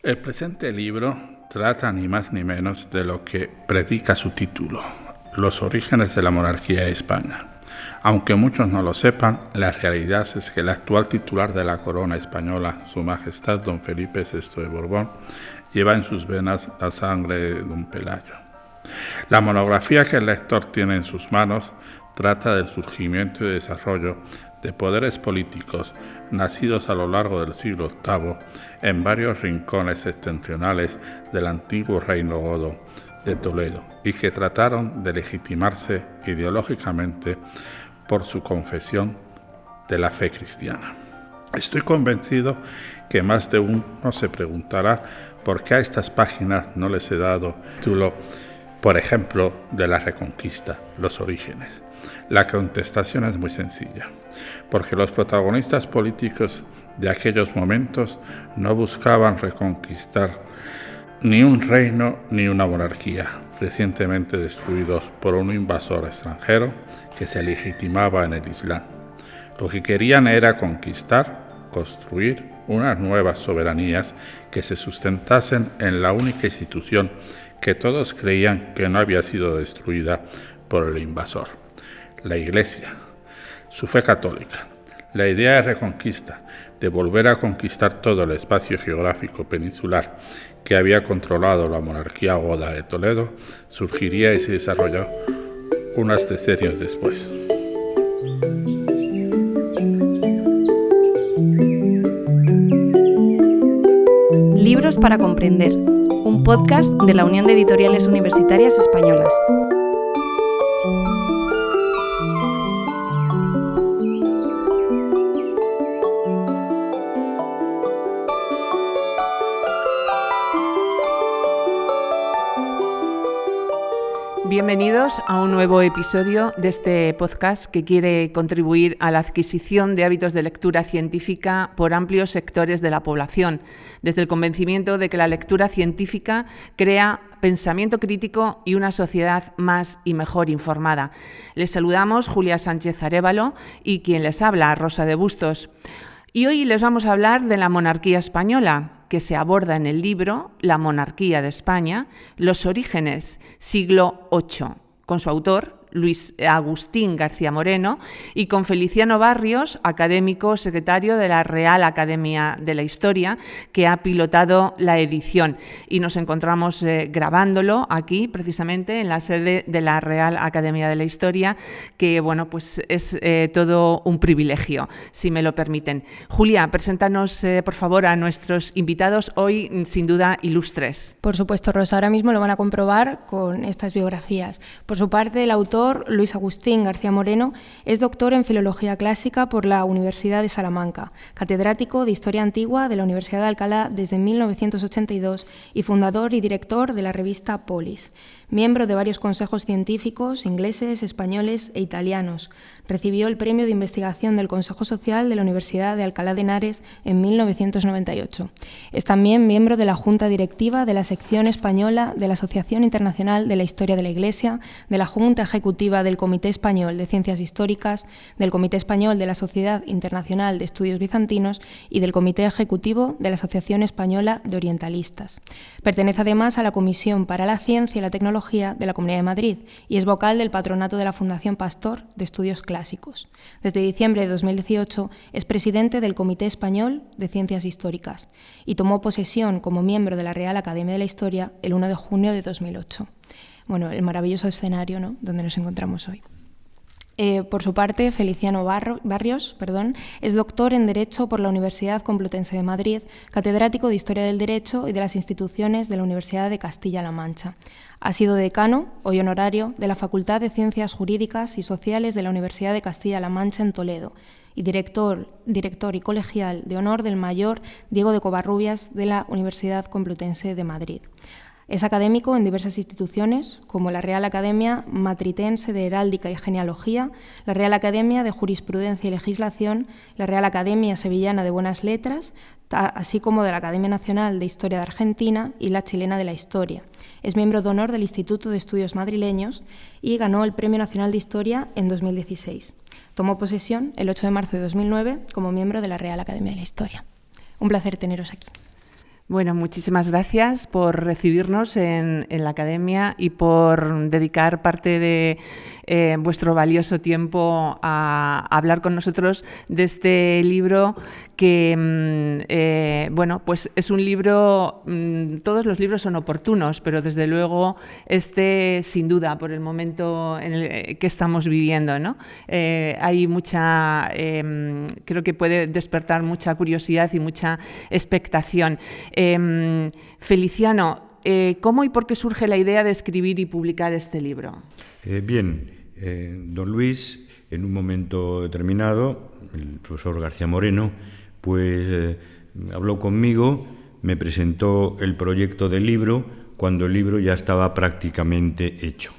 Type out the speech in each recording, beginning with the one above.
El presente libro trata ni más ni menos de lo que predica su título, los orígenes de la monarquía de España. Aunque muchos no lo sepan, la realidad es que el actual titular de la corona española, Su Majestad Don Felipe VI de Borbón, lleva en sus venas la sangre de Don Pelayo. La monografía que el lector tiene en sus manos trata del surgimiento y desarrollo de poderes políticos nacidos a lo largo del siglo VIII en varios rincones septentrionales del antiguo reino godo de Toledo y que trataron de legitimarse ideológicamente por su confesión de la fe cristiana. Estoy convencido que más de uno se preguntará por qué a estas páginas no les he dado título, por ejemplo, de la Reconquista, los orígenes. La contestación es muy sencilla, porque los protagonistas políticos de aquellos momentos no buscaban reconquistar ni un reino ni una monarquía, recientemente destruidos por un invasor extranjero que se legitimaba en el Islam. Lo que querían era conquistar, construir unas nuevas soberanías que se sustentasen en la única institución que todos creían que no había sido destruida por el invasor, la Iglesia, su fe católica. La idea de reconquista, de volver a conquistar todo el espacio geográfico peninsular que había controlado la monarquía goda de Toledo, surgiría y se desarrolló unos decenios después. Libros para comprender, un podcast de la Unión de Editoriales Universitarias Españolas. Bienvenidos a un nuevo episodio de este podcast que quiere contribuir a la adquisición de hábitos de lectura científica por amplios sectores de la población, desde el convencimiento de que la lectura científica crea pensamiento crítico y una sociedad más y mejor informada. Les saludamos Julia Sánchez Arévalo y quien les habla, Rosa de Bustos. Y hoy les vamos a hablar de la monarquía española, que se aborda en el libro La monarquía de España, los orígenes, siglo VIII, con su autor, Luis Agustín García Moreno, y con Feliciano Barrios, académico secretario de la Real Academia de la Historia, que ha pilotado la edición. Y nos encontramos grabándolo aquí, precisamente, en la sede de la Real Academia de la Historia, que, bueno, pues es todo un privilegio, si me lo permiten. Julia, preséntanos, por favor, a nuestros invitados, hoy, sin duda, ilustres. Por supuesto, Rosa, ahora mismo lo van a comprobar con estas biografías. Por su parte, el autor Luis Agustín García Moreno es doctor en Filología Clásica por la Universidad de Salamanca, catedrático de Historia Antigua de la Universidad de Alcalá desde 1982 y fundador y director de la revista Polis. Miembro de varios consejos científicos ingleses, españoles e italianos. Recibió el Premio de Investigación del Consejo Social de la Universidad de Alcalá de Henares en 1998. Es también miembro de la Junta Directiva de la Sección Española de la Asociación Internacional de la Historia de la Iglesia, de la Junta Ejecutiva del Comité Español de Ciencias Históricas, del Comité Español de la Sociedad Internacional de Estudios Bizantinos y del Comité Ejecutivo de la Asociación Española de Orientalistas. Pertenece además a la Comisión para la Ciencia y la Tecnología de la Comunidad de Madrid y es vocal del patronato de la Fundación Pastor de Estudios Clásicos. Desde diciembre de 2018 es presidente del Comité Español de Ciencias Históricas y tomó posesión como miembro de la Real Academia de la Historia el 1 de junio de 2008. Bueno, el maravilloso escenario, ¿no?, donde nos encontramos hoy. Por su parte, Feliciano Barrios es doctor en Derecho por la Universidad Complutense de Madrid, catedrático de Historia del Derecho y de las instituciones de la Universidad de Castilla-La Mancha. Ha sido decano, hoy honorario, de la Facultad de Ciencias Jurídicas y Sociales de la Universidad de Castilla-La Mancha en Toledo y director y colegial de honor del mayor Diego de Covarrubias de la Universidad Complutense de Madrid. Es académico en diversas instituciones, como la Real Academia Matritense de Heráldica y Genealogía, la Real Academia de Jurisprudencia y Legislación, la Real Academia Sevillana de Buenas Letras, así como de la Academia Nacional de Historia de Argentina y la Chilena de la Historia. Es miembro de honor del Instituto de Estudios Madrileños y ganó el Premio Nacional de Historia en 2016. Tomó posesión el 8 de marzo de 2009 como miembro de la Real Academia de la Historia. Un placer teneros aquí. Bueno, muchísimas gracias por recibirnos en la Academia y por dedicar parte de vuestro valioso tiempo a hablar con nosotros de este libro que, pues es un libro, todos los libros son oportunos, pero desde luego este sin duda por el momento en el que estamos viviendo, ¿no? Hay mucha, creo que puede despertar mucha curiosidad y mucha expectación. Feliciano, ¿cómo y por qué surge la idea de escribir y publicar este libro? Don Luis, en un momento determinado, el profesor García Moreno, habló conmigo, me presentó el proyecto del libro cuando el libro ya estaba prácticamente hecho.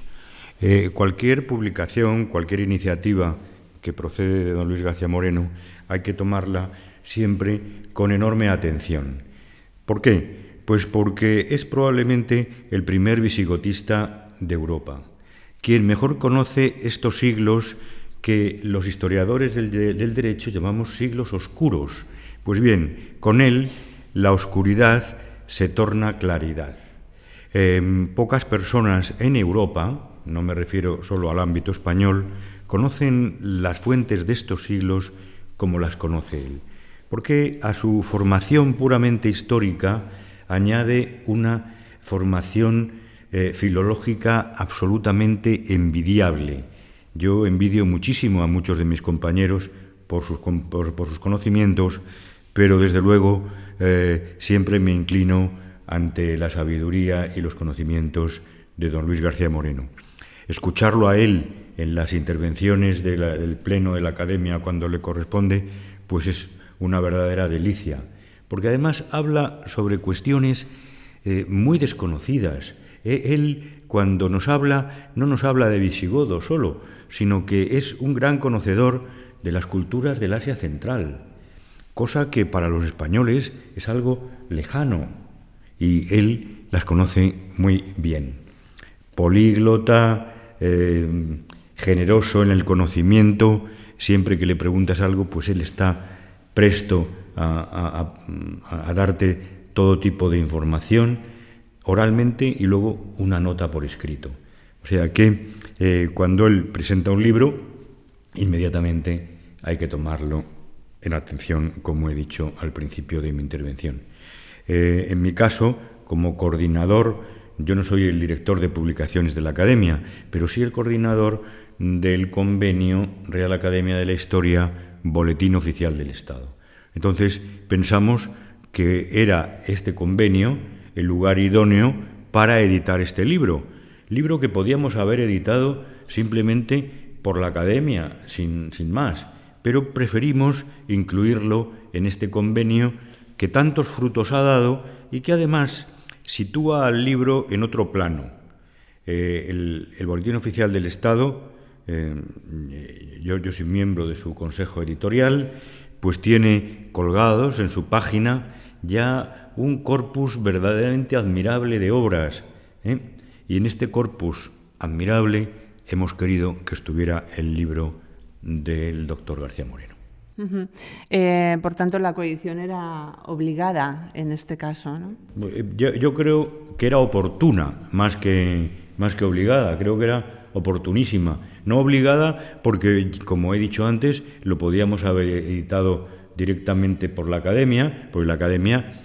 Cualquier publicación, cualquier iniciativa que procede de don Luis García Moreno, hay que tomarla siempre con enorme atención. ¿Por qué? Pues porque es probablemente el primer visigotista de Europa, quien mejor conoce estos siglos que los historiadores del derecho llamamos siglos oscuros. Pues bien, con él la oscuridad se torna claridad. Pocas personas en Europa, no me refiero solo al ámbito español, conocen las fuentes de estos siglos como las conoce él, porque a su formación puramente histórica añade una formación filológica absolutamente envidiable. Yo envidio muchísimo a muchos de mis compañeros por sus conocimientos, pero desde luego siempre me inclino ante la sabiduría y los conocimientos de don Luis García Moreno. Escucharlo a él en las intervenciones del Pleno de la Academia cuando le corresponde, pues es una verdadera delicia, porque además habla sobre cuestiones muy desconocidas. Él, cuando nos habla, no nos habla de visigodos solo, sino que es un gran conocedor de las culturas del Asia Central, cosa que para los españoles es algo lejano, y él las conoce muy bien. Políglota, generoso en el conocimiento, siempre que le preguntas algo, pues él está presto a darte todo tipo de información, oralmente y luego una nota por escrito. O sea que cuando él presenta un libro, inmediatamente hay que tomarlo en atención, como he dicho al principio de mi intervención. En mi caso, como coordinador, yo no soy el director de publicaciones de la Academia, pero sí el coordinador del convenio Real Academia de la Historia, Boletín Oficial del Estado. Entonces pensamos que era este convenio el lugar idóneo para editar este libro que podíamos haber editado simplemente por la Academia, sin más, pero preferimos incluirlo en este convenio que tantos frutos ha dado y que además sitúa al libro en otro plano. El Boletín Oficial del Estado, yo soy miembro de su consejo editorial, pues tiene colgados en su página ya un corpus verdaderamente admirable de obras, y en este corpus admirable hemos querido que estuviera el libro del doctor García Moreno. Por tanto, la coedición era obligada en este caso, ¿no? Yo creo que era oportuna, más que obligada. Creo que era oportunísima. No obligada porque, como he dicho antes, lo podíamos haber editado directamente por la Academia, porque la Academia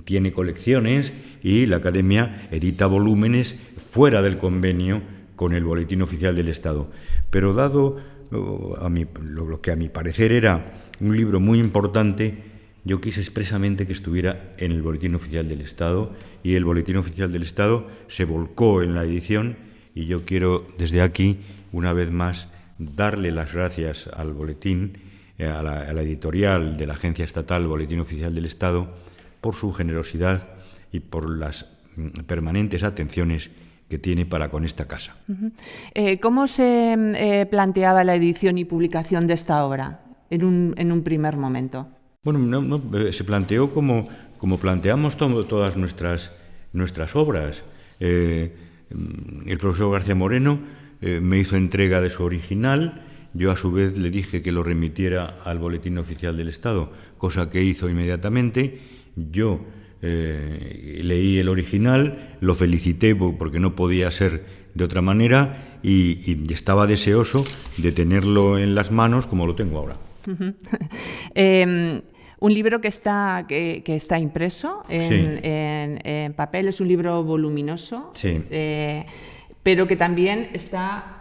tiene colecciones y la Academia edita volúmenes fuera del convenio con el Boletín Oficial del Estado. Pero dado lo que a mi parecer era un libro muy importante, yo quise expresamente que estuviera en el Boletín Oficial del Estado, y el Boletín Oficial del Estado se volcó en la edición, y yo quiero desde aquí, una vez más, darle las gracias al boletín, a la editorial de la Agencia Estatal Boletín Oficial del Estado, por su generosidad y por las permanentes atenciones que tiene para con esta casa. ¿Cómo se planteaba la edición y publicación de esta obra en un primer momento? Bueno, se planteó como planteamos todas nuestras obras. El profesor García Moreno me hizo entrega de su original. Yo a su vez le dije que lo remitiera al Boletín Oficial del Estado, cosa que hizo inmediatamente. Yo leí el original, lo felicité porque no podía ser de otra manera y estaba deseoso de tenerlo en las manos como lo tengo ahora. Un libro que está impreso en papel, es un libro voluminoso, sí. Pero que también está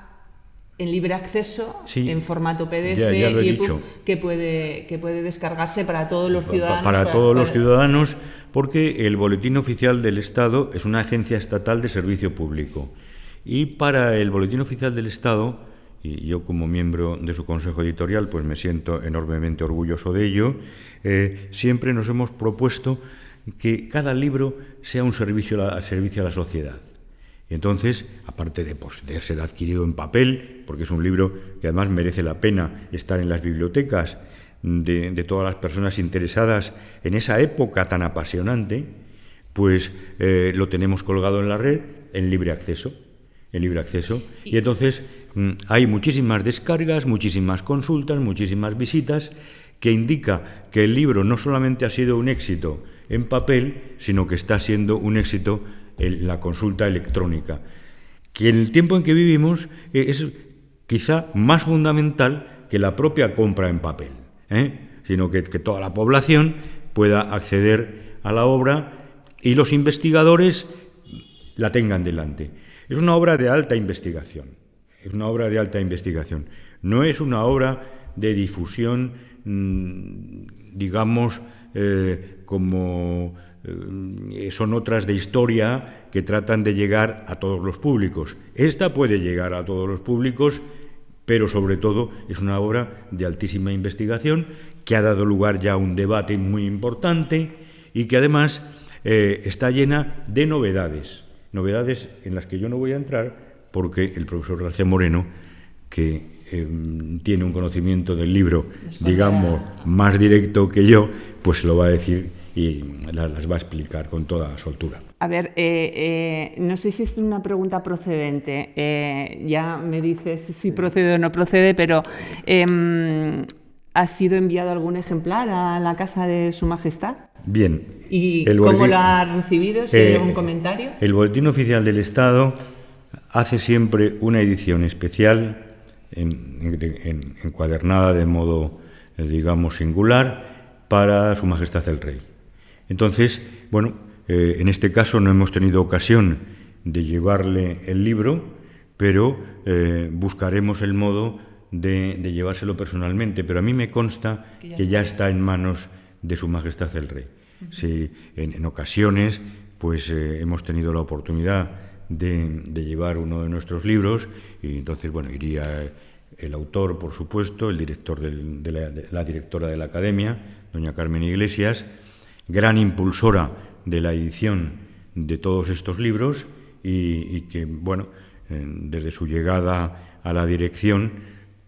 en libre acceso, sí, en formato PDF ya lo he dicho, que puede descargarse para todos los ciudadanos. Para todos los ciudadanos, porque el Boletín Oficial del Estado es una agencia estatal de servicio público. Y para el Boletín Oficial del Estado, y yo como miembro de su consejo editorial, pues me siento enormemente orgulloso de ello, siempre nos hemos propuesto que cada libro sea un servicio a la sociedad. Y entonces, aparte de ser adquirido en papel, porque es un libro que además merece la pena estar en las bibliotecas de todas las personas interesadas en esa época tan apasionante, pues lo tenemos colgado en la red en libre acceso. Y entonces hay muchísimas descargas, muchísimas consultas, muchísimas visitas, que indica que el libro no solamente ha sido un éxito en papel, sino que está siendo un éxito en la consulta electrónica, que en el tiempo en que vivimos es quizá más fundamental que la propia compra en papel, sino que toda la población pueda acceder a la obra y los investigadores la tengan delante. Es una obra de alta investigación, no es una obra de difusión, digamos, como son otras de historia que tratan de llegar a todos los públicos. Esta puede llegar a todos los públicos, pero sobre todo es una obra de altísima investigación que ha dado lugar ya a un debate muy importante y que además está llena de novedades en las que yo no voy a entrar porque el profesor García Moreno, que tiene un conocimiento del libro, digamos, más directo que yo, pues lo va a decir y las va a explicar con toda soltura. A ver, no sé si es una pregunta procedente, ya me dices si procede o no procede, pero ¿ha sido enviado algún ejemplar a la casa de Su Majestad? Bien. ¿Y cómo lo ha recibido? ¿Si hay algún comentario? El Boletín Oficial del Estado hace siempre una edición especial, encuadernada de modo, digamos, singular, para Su Majestad el Rey. Entonces, bueno, en este caso no hemos tenido ocasión de llevarle el libro, pero buscaremos el modo de llevárselo personalmente. Pero a mí me consta que ya está en manos de Su Majestad el Rey. Sí, en ocasiones, pues hemos tenido la oportunidad de llevar uno de nuestros libros y entonces, bueno, iría el autor, por supuesto, el director la directora de la Academia, doña Carmen Iglesias, gran impulsora de la edición de todos estos libros y que, bueno, desde su llegada a la dirección,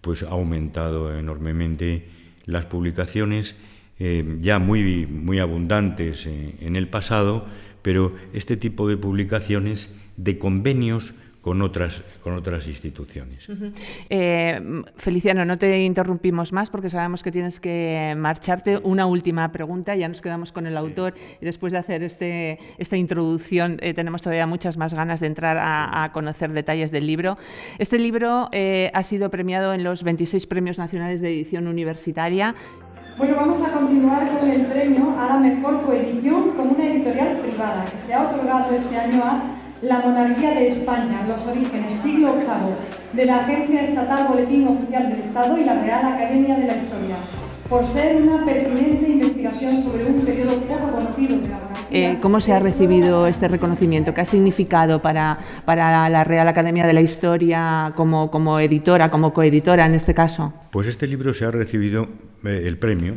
pues ha aumentado enormemente las publicaciones, ya muy abundantes en el pasado, pero este tipo de publicaciones de convenios con otras instituciones. Feliciano, no te interrumpimos más porque sabemos que tienes que marcharte. Una última pregunta, ya nos quedamos con el autor y después de hacer esta introducción tenemos todavía muchas más ganas de entrar a conocer detalles del libro. Este libro ha sido premiado en los 26 Premios Nacionales de Edición Universitaria. Bueno, vamos a continuar con el premio a la mejor coedición con una editorial privada que se ha otorgado este año a La Monarquía de España, los orígenes, siglo VIII, de la Agencia Estatal Boletín Oficial del Estado y la Real Academia de la Historia, por ser una pertinente investigación sobre un periodo poco conocido de la monarquía. ¿Cómo se ha recibido este reconocimiento? ¿Qué ha significado para la Real Academia de la Historia como editora, como coeditora en este caso? Pues este libro se ha recibido, el premio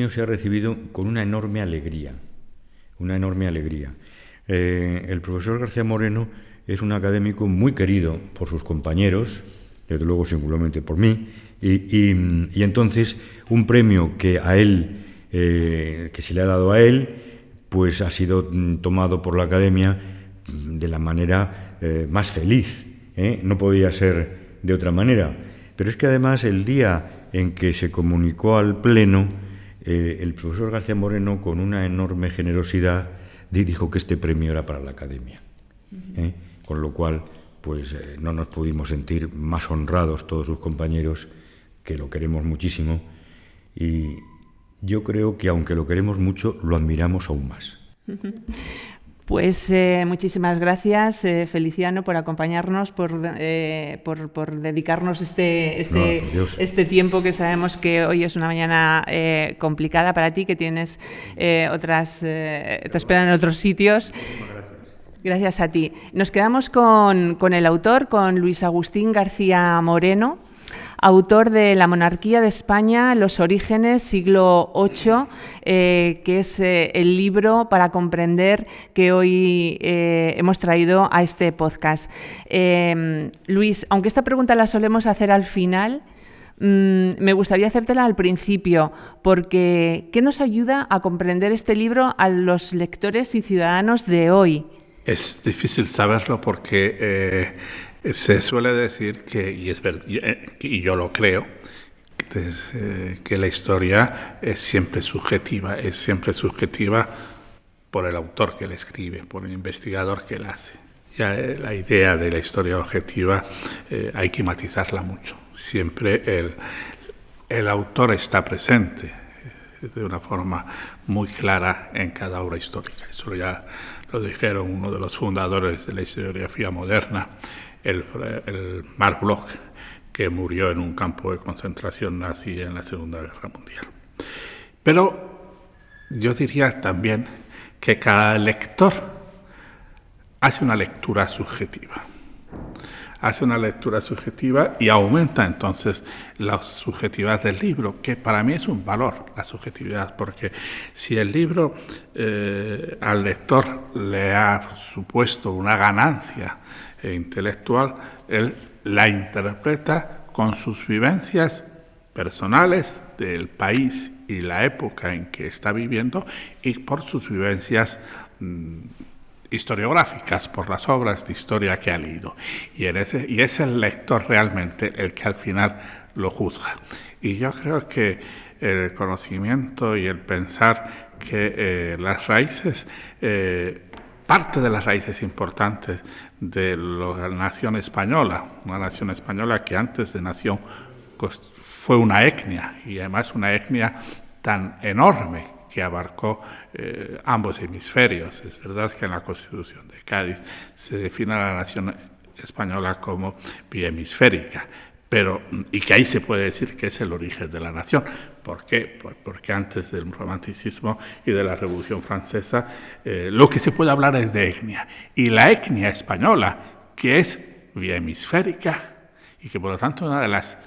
se ha recibido con una enorme alegría. El profesor García Moreno es un académico muy querido por sus compañeros, desde luego singularmente por mí, y entonces un premio que a él, que se le ha dado a él, pues ha sido tomado por la Academia de la manera más feliz, no podía ser de otra manera. Pero es que además el día en que se comunicó al Pleno el profesor García Moreno, con una enorme generosidad, dijo que este premio era para la Academia. Con lo cual, pues no nos pudimos sentir más honrados todos sus compañeros, que lo queremos muchísimo, y yo creo que aunque lo queremos mucho, lo admiramos aún más. Pues muchísimas gracias, Feliciano, por acompañarnos, por dedicarnos este tiempo, que sabemos que hoy es una mañana complicada para ti, que tienes te esperan en otros sitios. Gracias a ti. Nos quedamos con el autor, con Luis Agustín García Moreno, autor de La monarquía de España, los orígenes, siglo VIII, que es el libro para comprender que hoy hemos traído a este podcast. Luis, aunque esta pregunta la solemos hacer al final, me gustaría hacértela al principio, porque ¿qué nos ayuda a comprender este libro a los lectores y ciudadanos de hoy? Es difícil saberlo porque se suele decir que, y yo lo creo, que la historia es siempre subjetiva por el autor que la escribe, por el investigador que la hace. Ya la idea de la historia objetiva hay que matizarla mucho. Siempre el autor está presente de una forma muy clara en cada obra histórica. Eso ya lo dijeron uno de los fundadores de la historiografía moderna, el Marc Bloch, que murió en un campo de concentración nazi en la Segunda Guerra Mundial. Pero yo diría también que cada lector hace una lectura subjetiva. Hace una lectura subjetiva y aumenta entonces la subjetividad del libro, que para mí es un valor, la subjetividad, porque si el libro al lector le ha supuesto una ganancia intelectual, él la interpreta con sus vivencias personales del país y la época en que está viviendo y por sus vivencias historiográficas, por las obras de historia que ha leído. Y es el lector realmente el que al final lo juzga. Y yo creo que el conocimiento y el pensar que las raíces, parte de las raíces importantes de la nación española, una nación española que antes de nación fue una etnia, y además una etnia tan enorme que abarcó ambos hemisferios. Es verdad que en la Constitución de Cádiz se define a la nación española como bihemisférica, y que ahí se puede decir que es el origen de la nación. ¿Por qué? Porque antes del romanticismo y de la Revolución Francesa, lo que se puede hablar es de etnia. Y la etnia española, que es bihemisférica, y que por lo tanto una de las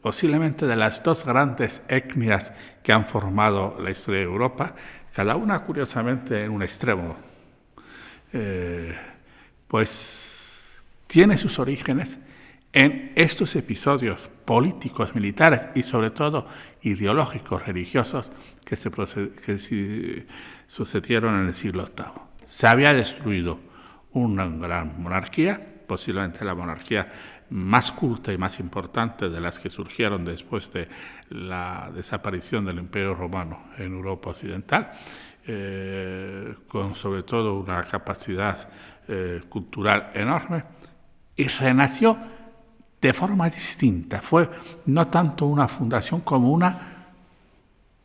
posiblemente de las dos grandes etnias que han formado la historia de Europa, cada una curiosamente en un extremo, pues tiene sus orígenes en estos episodios políticos, militares y sobre todo ideológicos, religiosos que sucedieron en el siglo VIII. Se había destruido una gran monarquía, posiblemente la monarquía más culta y más importante de las que surgieron después de la desaparición del Imperio Romano en Europa Occidental, con sobre todo una capacidad cultural enorme, y renació de forma distinta. Fue no tanto una fundación como una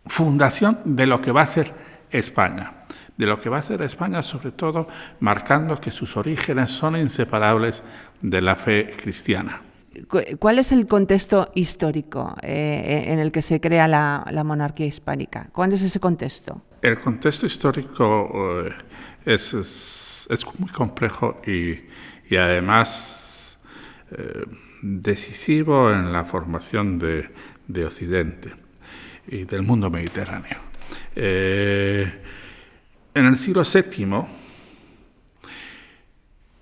fundación de lo que va a ser España. De lo que va a ser España, sobre todo marcando que sus orígenes son inseparables de la fe cristiana. ¿Cuál es el contexto histórico en el que se crea la monarquía hispánica? ¿Cuál es ese contexto? El contexto histórico es muy complejo y además decisivo en la formación de Occidente y del mundo mediterráneo. En el siglo VII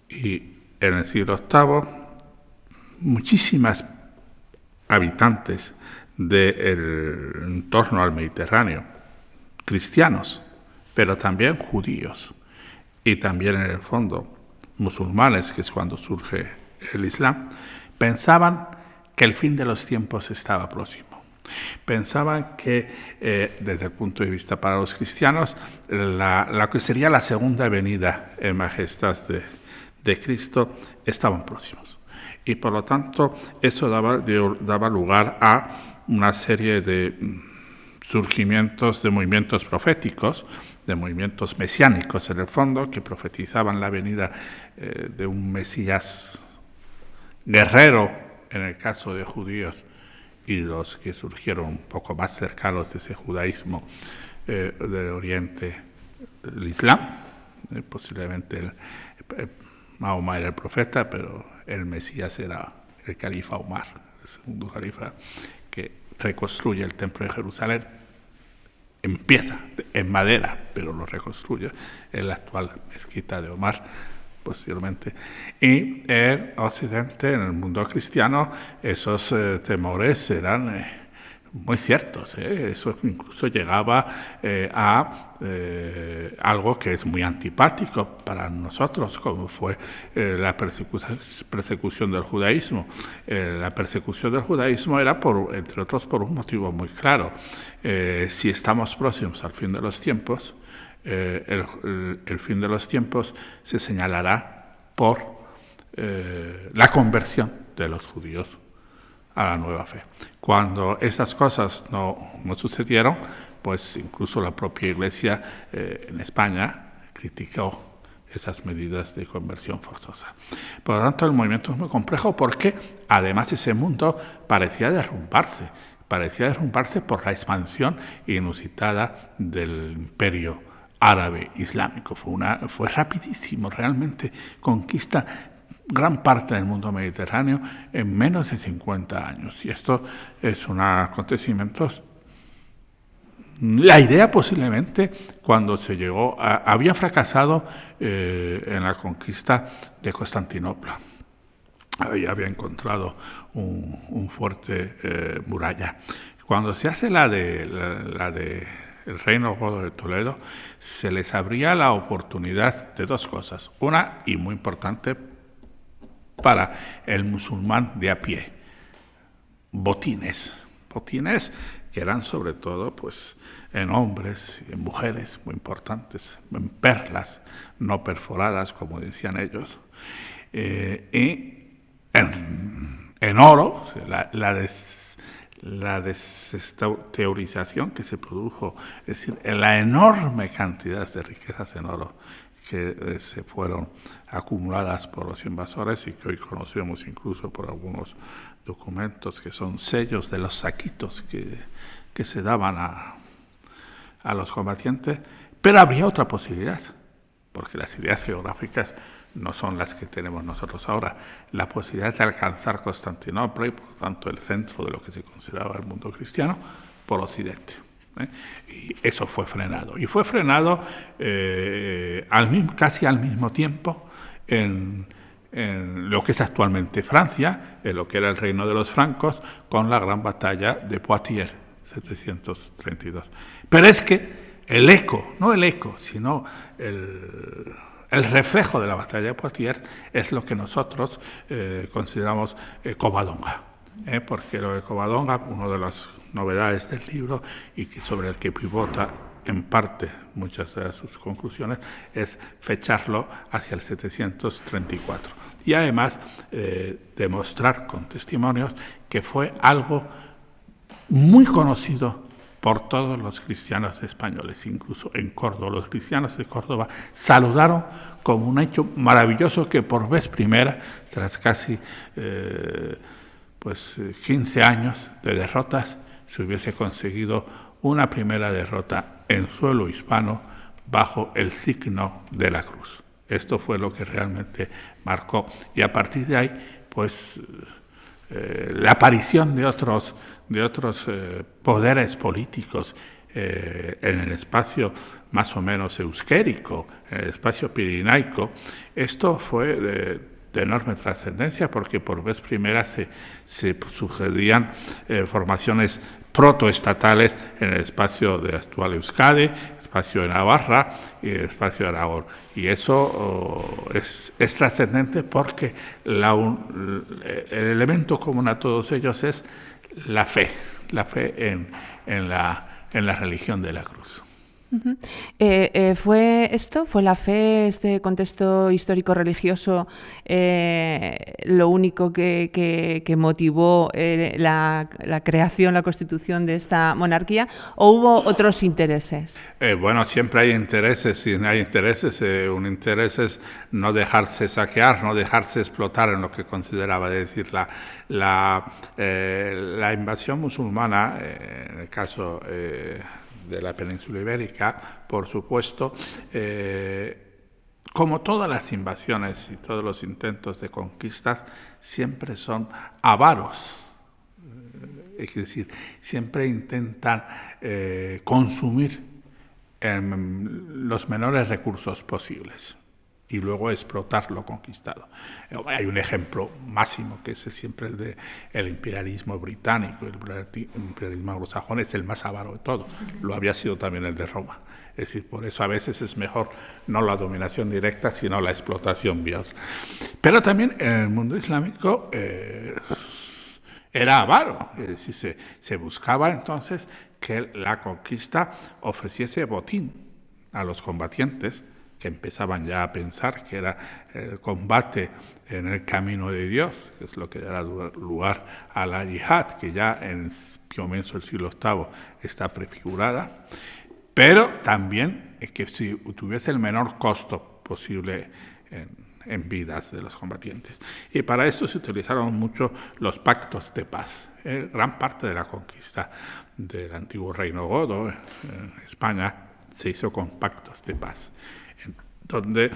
y en el siglo VIII, muchísimas habitantes del entorno al Mediterráneo, cristianos, pero también judíos, y también en el fondo musulmanes, que es cuando surge el Islam, pensaban que el fin de los tiempos estaba próximo. Pensaban que, desde el punto de vista para los cristianos, la que sería la segunda venida en majestad de Cristo estaban próximos. Y por lo tanto, eso daba lugar a una serie de surgimientos de movimientos proféticos, de movimientos mesiánicos en el fondo, que profetizaban la venida de un Mesías guerrero, en el caso de judíos, y los que surgieron un poco más cercanos de ese judaísmo del Oriente, del Islam. Posiblemente Mahoma era el profeta, pero el Mesías era el califa Umar, el segundo califa que reconstruye el templo de Jerusalén. Empieza en madera, pero lo reconstruye en la actual mezquita de Omar, posiblemente. Y en Occidente, en el mundo cristiano, esos temores eran muy ciertos. Eso incluso llegaba a algo que es muy antipático para nosotros, como fue la persecución del judaísmo. La persecución del judaísmo era, entre otros, por un motivo muy claro. Si estamos próximos al fin de los tiempos, el fin de los tiempos se señalará por la conversión de los judíos a la nueva fe. Cuando esas cosas no sucedieron, pues incluso la propia Iglesia en España criticó esas medidas de conversión forzosa. Por lo tanto, el movimiento es muy complejo porque además ese mundo parecía derrumbarse por la expansión inusitada del imperio árabe islámico. Fue rapidísimo, realmente conquista gran parte del mundo mediterráneo en menos de 50 años. Y esto es un acontecimiento. La idea posiblemente, cuando se llegó, había fracasado en la conquista de Constantinopla. Había encontrado un fuerte muralla. Cuando se hace la de el reino godo de Toledo, se les abría la oportunidad de dos cosas. Una, y muy importante para el musulmán de a pie: botines que eran sobre todo pues en hombres y en mujeres, muy importantes, en perlas no perforadas, como decían ellos, y en oro. La desteorización que se produjo, es decir, la enorme cantidad de riquezas en oro que se fueron acumuladas por los invasores y que hoy conocemos incluso por algunos documentos que son sellos de los saquitos que se daban a los combatientes. Pero habría otra posibilidad, porque las ideas geográficas no son las que tenemos nosotros ahora. La posibilidad de alcanzar Constantinopla y por lo tanto el centro de lo que se consideraba el mundo cristiano por Occidente. Y eso fue frenado. Y fue frenado casi al mismo tiempo en lo que es actualmente Francia, en lo que era el reino de los francos, con la gran batalla de Poitiers, 732. Pero es que el eco, no el eco, sino el reflejo de la batalla de Poitiers es lo que nosotros consideramos Covadonga. Porque lo de Covadonga, una de las novedades del libro y sobre el que pivota en parte muchas de sus conclusiones, es fecharlo hacia el 734. Y además demostrar con testimonios que fue algo muy conocido por todos los cristianos españoles, incluso en Córdoba. Los cristianos de Córdoba saludaron como un hecho maravilloso que por vez primera, tras casi 15 años de derrotas, se hubiese conseguido una primera derrota en suelo hispano bajo el signo de la cruz. Esto fue lo que realmente marcó. Y a partir de ahí, pues, la aparición de otros poderes políticos en el espacio más o menos euskérico, en el espacio pirenaico, esto fue de enorme trascendencia, porque por vez primera se sucedían formaciones protoestatales en el espacio de actual Euskadi, el espacio de Navarra y el espacio de Aragón. Y eso es trascendente porque el elemento común a todos ellos es la fe en la religión de la cruz. Uh-huh. ¿Fue la fe, este contexto histórico-religioso, lo único que motivó la creación, la constitución de esta monarquía, o hubo otros intereses? Bueno, siempre hay intereses. Si hay intereses, un interés es no dejarse saquear, no dejarse explotar en lo que consideraba. Es decir, la invasión musulmana, en el caso de la península ibérica, por supuesto, como todas las invasiones y todos los intentos de conquistas, siempre son avaros. Es decir, siempre intentan consumir los menores recursos posibles y luego explotar lo conquistado. Hay un ejemplo máximo, que es siempre el del imperialismo británico. El imperialismo anglosajón es el más avaro de todo. Lo había sido también el de Roma. Es decir, por eso a veces es mejor no la dominación directa, sino la explotación vía otra. Pero también en el mundo islámico era avaro. Es decir, se buscaba entonces que la conquista ofreciese botín a los combatientes, que empezaban ya a pensar que era el combate en el camino de Dios, que es lo que dará lugar a la yihad, que ya en comienzo del siglo VIII está prefigurada, pero también que si tuviese el menor costo posible en vidas de los combatientes. Y para esto se utilizaron mucho los pactos de paz. Gran parte de la conquista del antiguo reino godo en España se hizo con pactos de paz, donde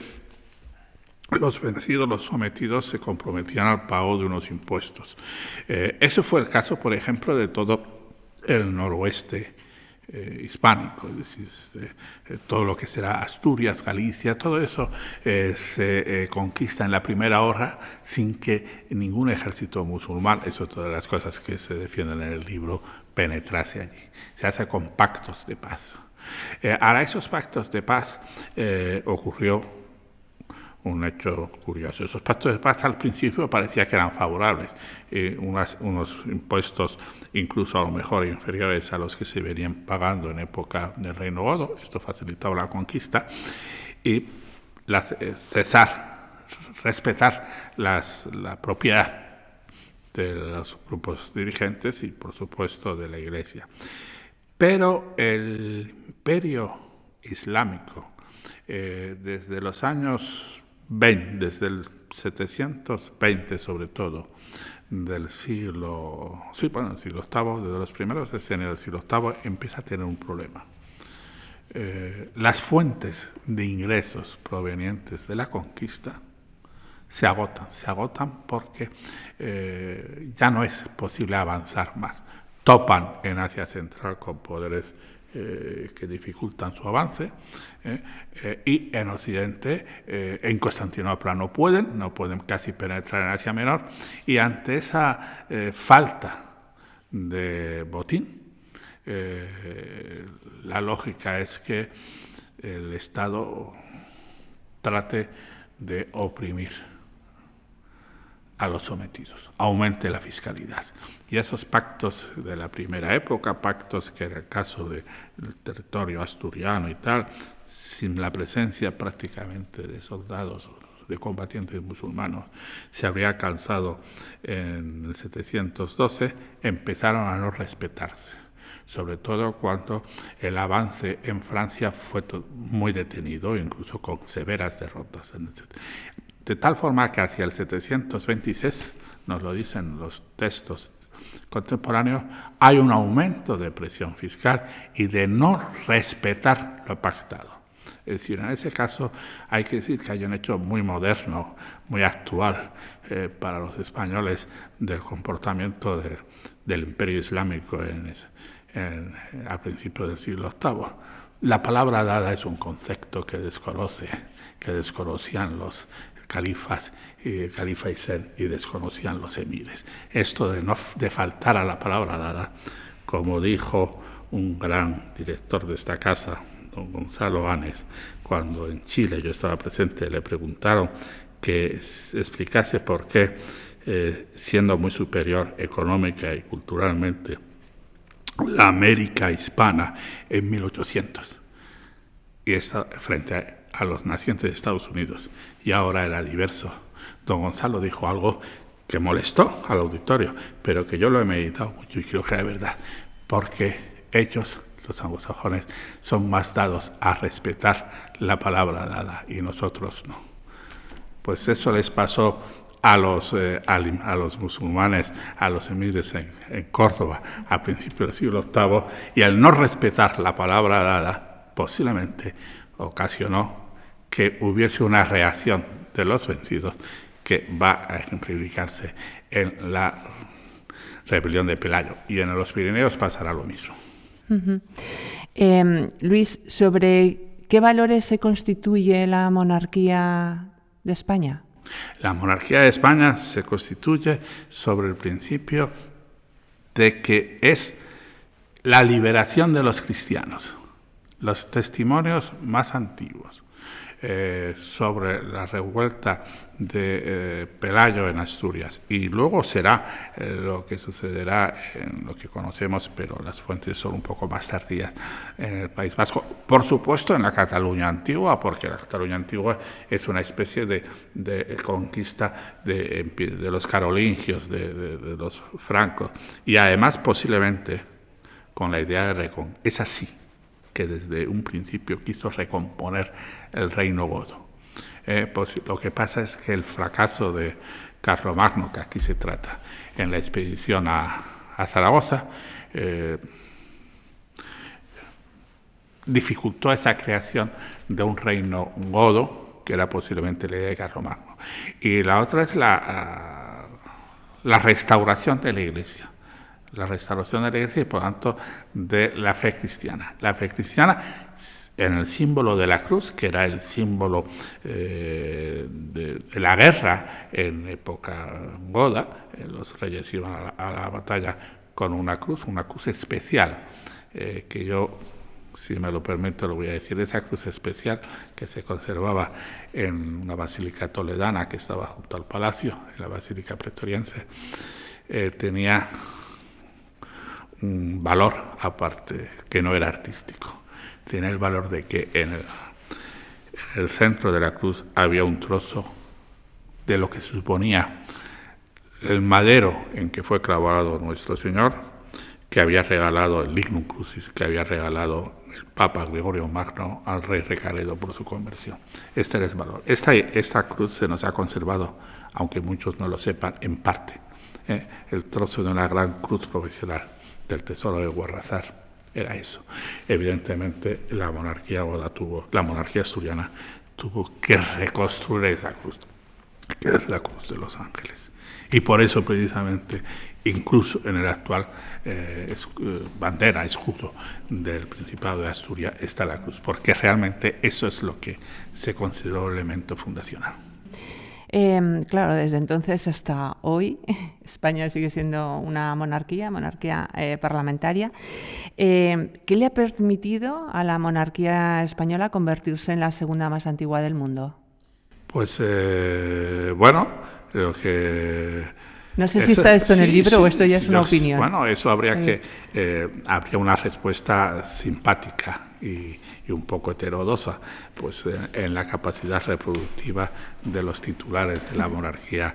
los vencidos, los sometidos, se comprometían al pago de unos impuestos. Ese fue el caso, por ejemplo, de todo el noroeste hispánico, es decir, todo lo que será Asturias, Galicia, todo eso se conquista en la primera hora sin que ningún ejército musulmán, eso es todas las cosas que se defienden en el libro, penetrase allí. Se hace con pactos de paz. Ahora, esos pactos de paz ocurrió un hecho curioso. Esos pactos de paz al principio parecía que eran favorables, unos impuestos incluso a lo mejor inferiores a los que se venían pagando en época del Reino Godo. Esto facilitaba la conquista y respetar la propiedad de los grupos dirigentes y, por supuesto, de la Iglesia. Pero el imperio islámico, desde los años 20, desde el 720 sobre todo, del siglo VIII, desde los primeros decenios del siglo VIII, empieza a tener un problema. Las fuentes de ingresos provenientes de la conquista se agotan porque ya no es posible avanzar más. Topan en Asia Central con poderes que dificultan su avance, y en Occidente, en Constantinopla no pueden casi penetrar en Asia Menor, y ante esa falta de botín, la lógica es que el Estado trate de oprimir a los sometidos, aumente la fiscalidad. Y esos pactos de la primera época, pactos que era el caso del territorio asturiano y tal, sin la presencia prácticamente de soldados, de combatientes musulmanos, se habría alcanzado en el 712, empezaron a no respetarse, sobre todo cuando el avance en Francia fue muy detenido, incluso con severas derrotas. De tal forma que hacia el 726, nos lo dicen los textos contemporáneos, hay un aumento de presión fiscal y de no respetar lo pactado. Es decir, en ese caso hay que decir que hay un hecho muy moderno, muy actual para los españoles del comportamiento del Imperio Islámico a principios del siglo VIII. La palabra dada es un concepto que desconocían los califas, califa Hisen, y desconocían los emires. Esto de faltar a la palabra dada, como dijo un gran director de esta casa, don Gonzalo Anes, cuando en Chile yo estaba presente, le preguntaron que explicase por qué siendo muy superior económica y culturalmente la América hispana en 1800, y está frente a los nacientes de Estados Unidos, y ahora era diverso. Don Gonzalo dijo algo que molestó al auditorio, pero que yo lo he meditado mucho y creo que era verdad, porque ellos, los anglosajones, son más dados a respetar la palabra dada y nosotros no. Pues eso les pasó a los musulmanes, a los emires en Córdoba a principios del siglo VIII, y al no respetar la palabra dada, posiblemente ocasionó que hubiese una reacción de los vencidos que va a ejemplificarse en la rebelión de Pelayo, y en los Pirineos pasará lo mismo. Luis, ¿sobre qué valores se constituye la monarquía de España? La monarquía de España se constituye sobre el principio de que es la liberación de los cristianos. Los testimonios más antiguos sobre la revuelta de Pelayo en Asturias, y luego será lo que sucederá en lo que conocemos, pero las fuentes son un poco más tardías, en el País Vasco, por supuesto en la Cataluña antigua, porque la Cataluña antigua es una especie de conquista de los carolingios, de los francos, y además posiblemente con la idea de es así que desde un principio quiso recomponer el reino godo. Pues lo que pasa es que el fracaso de Carlomagno, que aquí se trata, en la expedición a Zaragoza, dificultó esa creación de un reino godo, que era posiblemente la idea de Carlomagno. Y la otra es la restauración de la Iglesia. La restauración de la Iglesia y, por tanto, de la fe cristiana. La fe cristiana en el símbolo de la cruz, que era el símbolo de la guerra en época goda. Los reyes iban a la batalla con una cruz especial, que yo, si me lo permito, lo voy a decir. Esa cruz especial que se conservaba en una basílica toledana que estaba junto al palacio, en la basílica pretoriense, tenía un valor aparte que no era artístico. Tenía el valor de que en el centro de la cruz había un trozo de lo que suponía el madero en que fue clavado nuestro Señor, que había regalado el Lignum Crucis, que había regalado el Papa Gregorio Magno al rey Recaredo por su conversión. Este era el valor. Esta cruz se nos ha conservado, aunque muchos no lo sepan, en parte. El trozo de una gran cruz profesional del tesoro de Guarrazar era eso. Evidentemente la monarquía asturiana tuvo que reconstruir esa cruz, que es la cruz de los ángeles, y por eso precisamente incluso en el actual bandera, escudo del Principado de Asturias está la cruz, porque realmente eso es lo que se consideró el elemento fundacional. Claro, desde entonces hasta hoy España sigue siendo una monarquía parlamentaria. ¿Qué le ha permitido a la monarquía española convertirse en la segunda más antigua del mundo? Pues bueno, creo que... No sé si está esto en el libro o esto ya es una opinión. Bueno, eso habría habría una respuesta simpática y un poco heterodoxa, pues en la capacidad reproductiva de los titulares de la monarquía,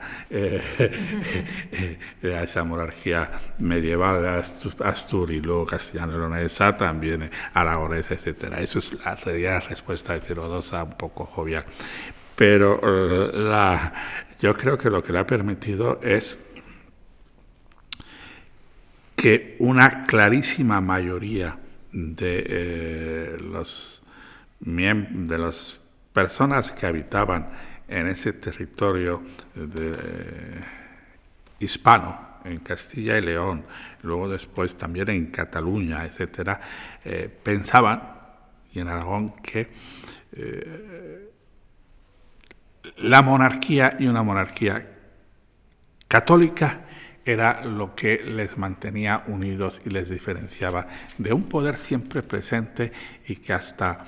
esa monarquía medieval, Astur y luego castellano-leonesa, también aragonesa, etcétera. Eso es la respuesta heterodoxa, un poco jovial. Pero yo creo que lo que le ha permitido es que una clarísima mayoría de las personas que habitaban en ese territorio hispano, en Castilla y León, luego después también en Cataluña, etcétera, pensaban, y en Aragón, que la monarquía, y una monarquía católica, era lo que les mantenía unidos y les diferenciaba de un poder siempre presente y que hasta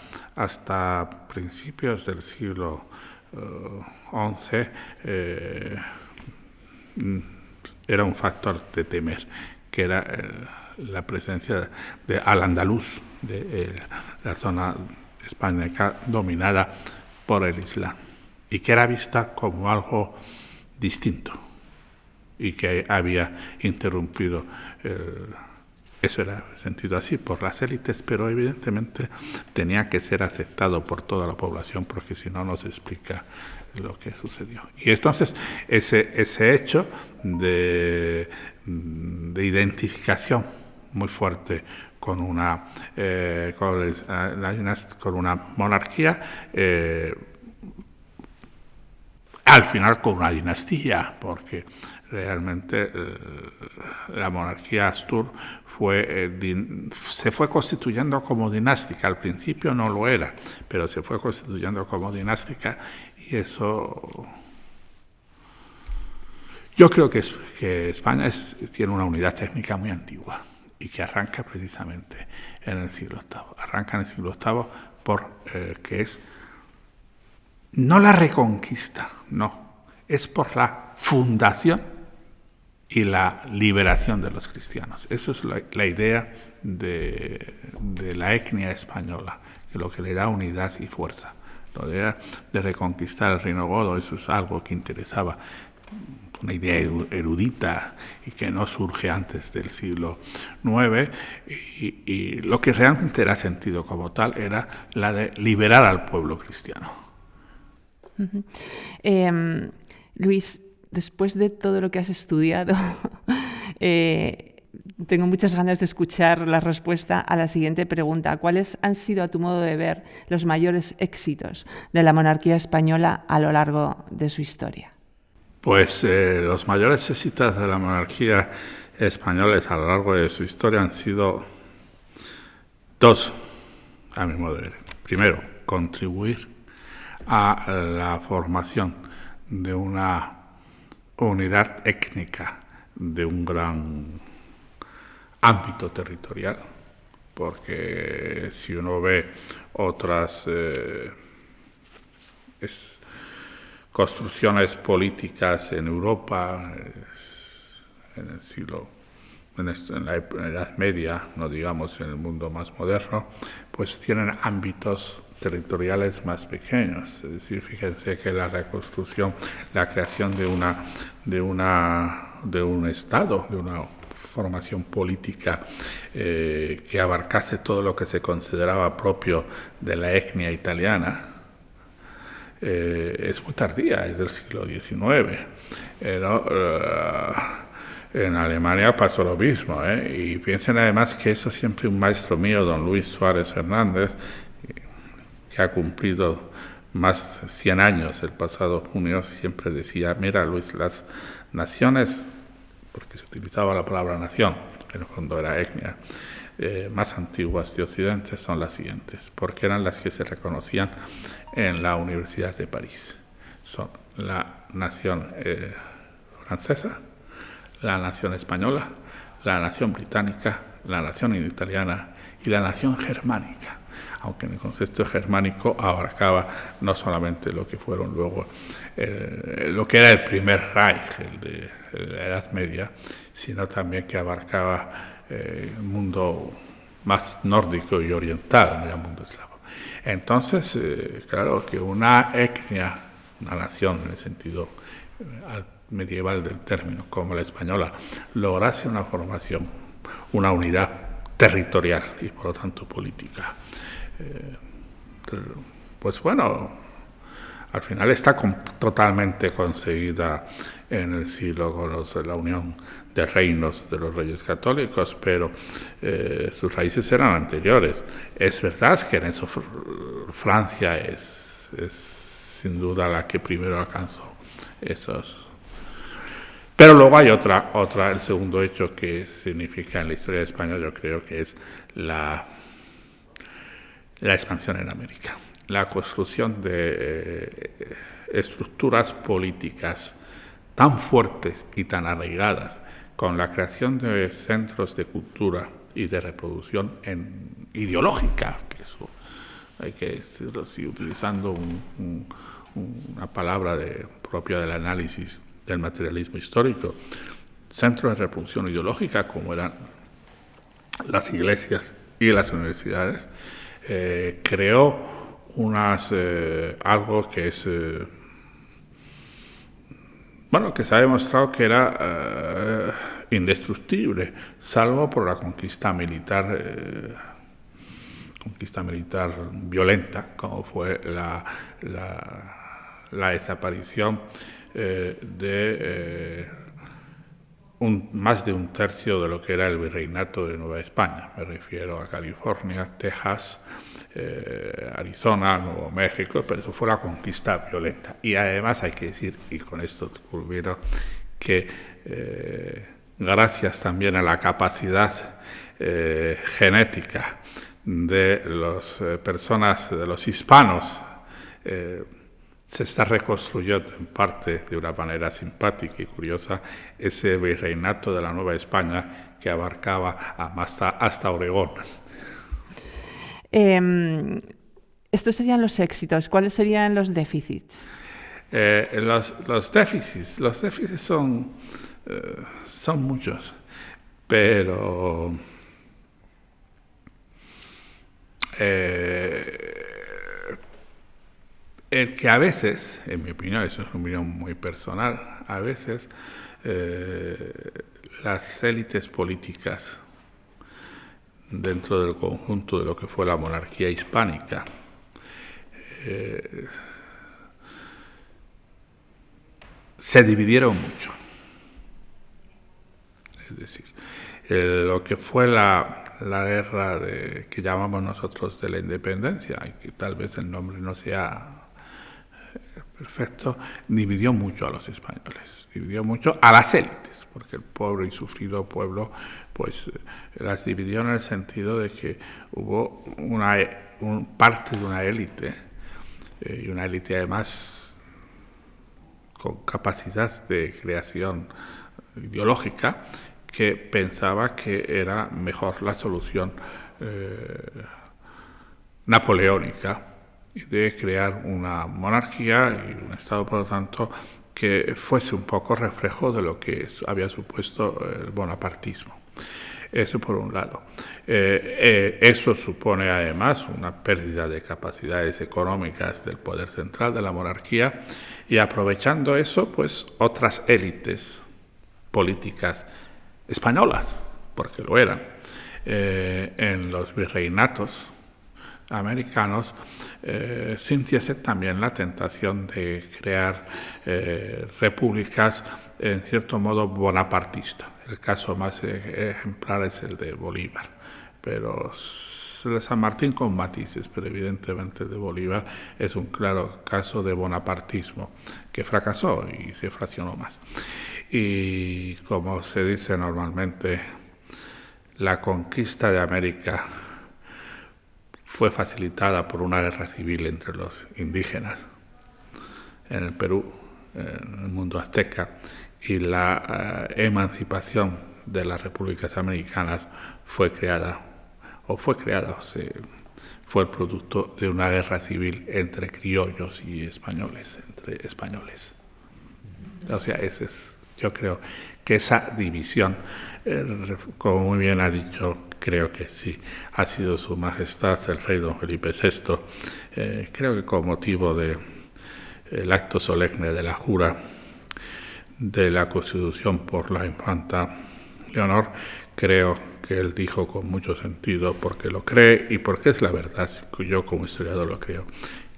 principios del siglo XI era un factor de temer, que era la presencia de al-Andalus, de la zona hispánica dominada por el Islam, y que era vista como algo distinto y que había interrumpido eso era sentido así por las élites, pero evidentemente tenía que ser aceptado por toda la población, porque si no, no se explica lo que sucedió. Y entonces ese hecho de identificación muy fuerte con una monarquía, al final con una dinastía, porque realmente la monarquía Astur se fue constituyendo como dinástica. Al principio no lo era, pero se fue constituyendo como dinástica, y eso... Yo creo que España tiene una unidad técnica muy antigua y que arranca precisamente en el siglo VIII. Arranca en el siglo VIII porque es no la reconquista, no, es por la fundación y la liberación de los cristianos. Eso es la idea de la etnia española, que lo que le da unidad y fuerza. La idea de reconquistar el reino godo, eso es algo que interesaba, una idea erudita y que no surge antes del siglo IX, y lo que realmente era sentido como tal era la de liberar al pueblo cristiano. Luis, después de todo lo que has estudiado, tengo muchas ganas de escuchar la respuesta a la siguiente pregunta. ¿Cuáles han sido, a tu modo de ver, los mayores éxitos de la monarquía española a lo largo de su historia? Pues los mayores éxitos de la monarquía española a lo largo de su historia han sido dos, a mi modo de ver. Primero, contribuir a la formación de una unidad étnica de un gran ámbito territorial, porque si uno ve otras construcciones políticas en Europa en la Edad Media, no digamos en el mundo más moderno, pues tienen ámbitos territoriales más pequeños. Es decir, fíjense que la reconstrucción, la creación de un Estado, de una formación política que abarcase todo lo que se consideraba propio de la etnia italiana, es muy tardía, es del siglo XIX. En Alemania pasó lo mismo, y piensen además que eso siempre un maestro mío, don Luis Suárez Fernández, que ha cumplido más de 100 años el pasado junio, siempre decía: mira, Luis, las naciones, porque se utilizaba la palabra nación, en el fondo era etnia, más antiguas de Occidente son las siguientes, porque eran las que se reconocían en la Universidad de París. Son la nación francesa, la nación española, la nación británica, la nación italiana y la nación germánica, aunque en el concepto germánico abarcaba no solamente lo que fueron luego lo que era el primer Reich, el de la Edad Media, sino también que abarcaba el mundo más nórdico y oriental, no el mundo eslavo. Entonces, claro que una etnia, una nación en el sentido medieval del término, como la española, lograse una formación, una unidad territorial y por lo tanto política, pues bueno, al final está totalmente conseguida en el siglo con la unión de reinos de los reyes católicos, pero sus raíces eran anteriores. Es verdad que en eso Francia es sin duda la que primero alcanzó esos. Pero luego hay otra, el segundo hecho que significa en la historia de España, yo creo que es la expansión en América, la construcción de estructuras políticas tan fuertes y tan arraigadas, con la creación de centros de cultura y de reproducción ideológica, que eso hay que decirlo así, utilizando una palabra propia del análisis del materialismo histórico, centros de reproducción ideológica como eran las iglesias y las universidades, creó algo que es que se ha demostrado que era indestructible, salvo por la conquista militar violenta, como fue la desaparición de más de un tercio de lo que era el virreinato de Nueva España. Me refiero a California, Texas, Arizona, Nuevo México, pero eso fue la conquista violenta. Y además hay que decir, y con esto culmino, que gracias también a la capacidad genética de las personas, de los hispanos, se está reconstruyendo en parte de una manera simpática y curiosa ese virreinato de la Nueva España que abarcaba hasta Oregón. Estos serían los éxitos. ¿Cuáles serían los déficits? Los déficits son muchos, pero el que a veces, en mi opinión, eso es una opinión muy personal, a veces las élites políticas dentro del conjunto de lo que fue la monarquía hispánica se dividieron mucho. Es decir, lo que fue la guerra que llamamos nosotros de la independencia, y que tal vez el nombre no sea perfecto, dividió mucho a los españoles, dividió mucho a las élites, porque el pobre y sufrido pueblo pues las dividió en el sentido de que hubo parte de una élite, y una élite además con capacidad de creación ideológica, que pensaba que era mejor la solución napoleónica de crear una monarquía y un Estado, por lo tanto, que fuese un poco reflejo de lo que había supuesto el bonapartismo. Eso por un lado. Eso supone además una pérdida de capacidades económicas del poder central de la monarquía, y aprovechando eso, pues otras élites políticas españolas, porque lo eran, en los virreinatos americanos, sintiese también la tentación de crear repúblicas en cierto modo bonapartista. El caso más ejemplar es el de Bolívar, pero el de San Martín con matices, pero evidentemente el de Bolívar es un claro caso de bonapartismo que fracasó y se fraccionó más. Y como se dice normalmente, la conquista de América fue facilitada por una guerra civil entre los indígenas en el Perú, en el mundo azteca, y la emancipación de las repúblicas americanas fue el producto de una guerra civil entre criollos y españoles, entre españoles. O sea, yo creo que esa división, como muy bien ha dicho, creo que sí, ha sido Su Majestad el Rey Don Felipe VI, creo que con motivo del acto solemne de la jura de la Constitución por la infanta Leonor, creo que él dijo con mucho sentido, porque lo cree y porque es la verdad, yo como historiador lo creo,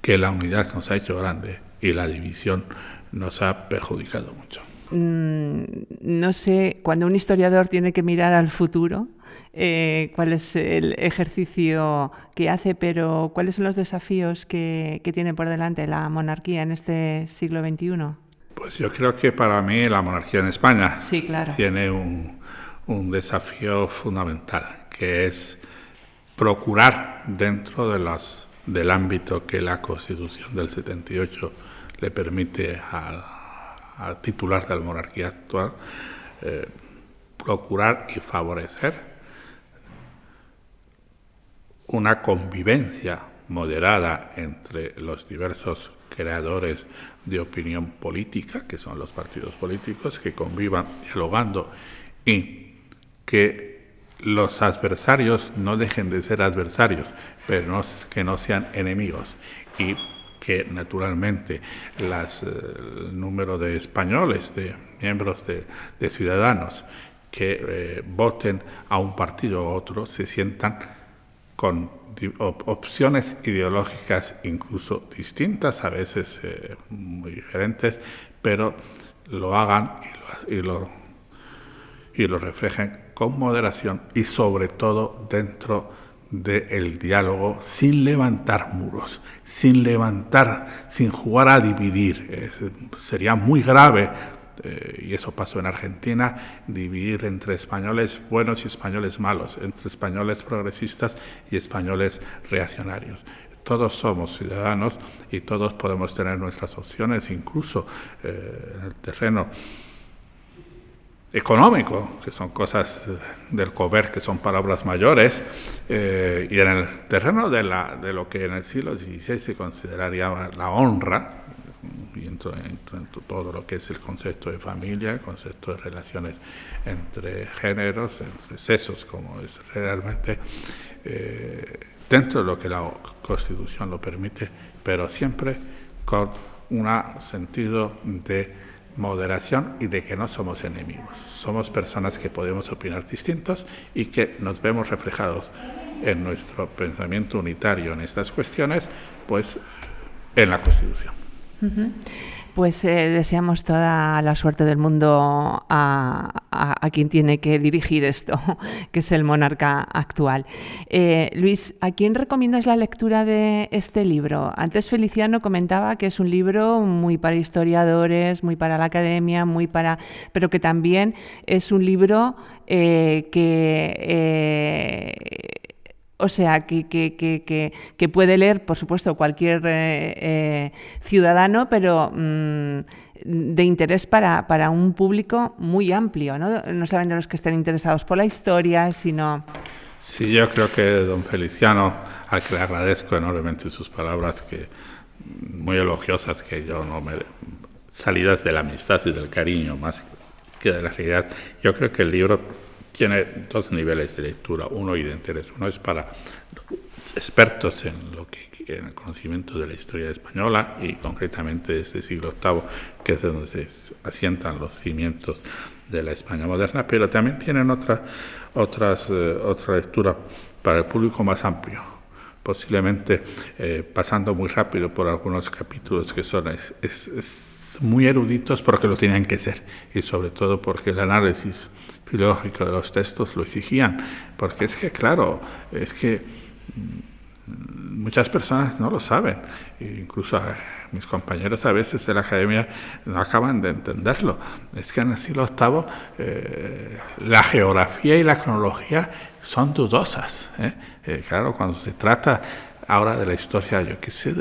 que la unidad nos ha hecho grande y la división nos ha perjudicado mucho. No sé, cuando un historiador tiene que mirar al futuro, cuál es el ejercicio que hace, pero ¿cuáles son los desafíos que tiene por delante la monarquía en este siglo XXI? Pues yo creo que para mí la monarquía en España sí, claro, tiene un desafío fundamental, que es procurar dentro del ámbito que la Constitución del 78 le permite al titular de la monarquía actual, procurar y favorecer una convivencia moderada entre los diversos creadores de opinión política, que son los partidos políticos, que convivan dialogando y que los adversarios no dejen de ser adversarios, pero que no sean enemigos, y que naturalmente el número de españoles, de miembros de ciudadanos que voten a un partido u otro, se sientan con opciones ideológicas incluso distintas, a veces muy diferentes, pero lo hagan y lo reflejen con moderación y sobre todo dentro del diálogo, sin levantar muros, sin jugar a dividir. Sería muy grave, y eso pasó en Argentina, dividir entre españoles buenos y españoles malos, entre españoles progresistas y españoles reaccionarios. Todos somos ciudadanos y todos podemos tener nuestras opciones, incluso en el terreno económico, que son cosas del comer, que son palabras mayores, y en el terreno de lo que en el siglo XVI se consideraría la honra, y entro en todo lo que es el concepto de familia, el concepto de relaciones entre géneros, entre sexos, como es realmente dentro de lo que la Constitución lo permite, pero siempre con un sentido de moderación y de que no somos enemigos. Somos personas que podemos opinar distintos y que nos vemos reflejados en nuestro pensamiento unitario en estas cuestiones, pues en la Constitución. Uh-huh. Pues deseamos toda la suerte del mundo a quien tiene que dirigir esto, que es el monarca actual. Luis, ¿a quién recomiendas la lectura de este libro? Antes Feliciano comentaba que es un libro muy para historiadores, muy para la academia, pero que también es un libro o sea, que puede leer, por supuesto, cualquier ciudadano, pero de interés para un público muy amplio, ¿no? No solamente los que estén interesados por la historia, sino... Sí, yo creo que don Feliciano, al que le agradezco enormemente sus palabras, que muy elogiosas, que yo no me... salidas de la amistad y del cariño, más que de la realidad. Yo creo que el libro tiene dos niveles de lectura, uno y de interés. Uno es para expertos en el conocimiento de la historia española y concretamente de este siglo VIII, que es donde se asientan los cimientos de la España moderna, pero también tienen otra lectura para el público más amplio, posiblemente pasando muy rápido por algunos capítulos que son muy eruditos porque lo tenían que ser, y sobre todo porque el análisis filológico de los textos lo exigían, porque es que, claro, muchas personas no lo saben, incluso mis compañeros a veces de la academia no acaban de entenderlo. Es que en el siglo VIII la geografía y la cronología son dudosas, claro, cuando se trata ahora de la historia, yo qué sé,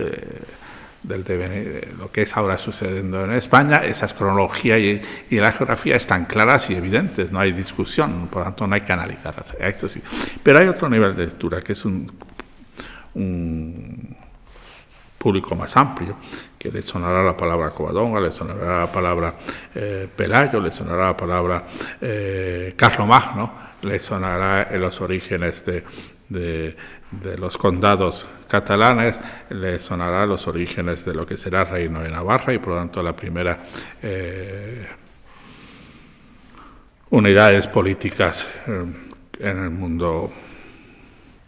del devenir, de lo que es ahora sucediendo en España, esas cronologías y la geografía están claras y evidentes, no hay discusión, por lo tanto no hay que analizarlas. Esto sí. Pero hay otro nivel de lectura, que es un público más amplio, que le sonará la palabra Covadonga, le sonará la palabra Pelayo, le sonará la palabra Carlomagno, le sonará en los orígenes de los condados catalanes, le sonará los orígenes de lo que será el Reino de Navarra y por lo tanto la primera unidades políticas en el mundo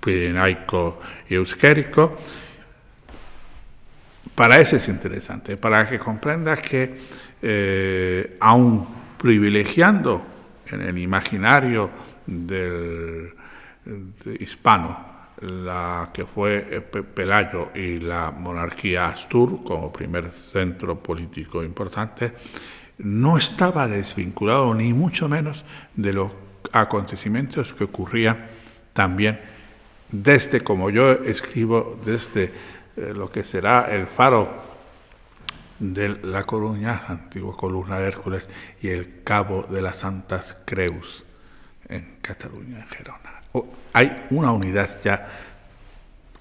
pirenaico y euskérico. Para ese es interesante, para que comprenda que aun privilegiando en el imaginario hispano la que fue Pelayo y la monarquía Astur como primer centro político importante, no estaba desvinculado ni mucho menos de los acontecimientos que ocurrían también desde, como yo escribo, desde lo que será el faro de La Coruña, la antigua columna de Hércules, y el cabo de las Santas Creus en Cataluña, en Gerona. Hay una unidad ya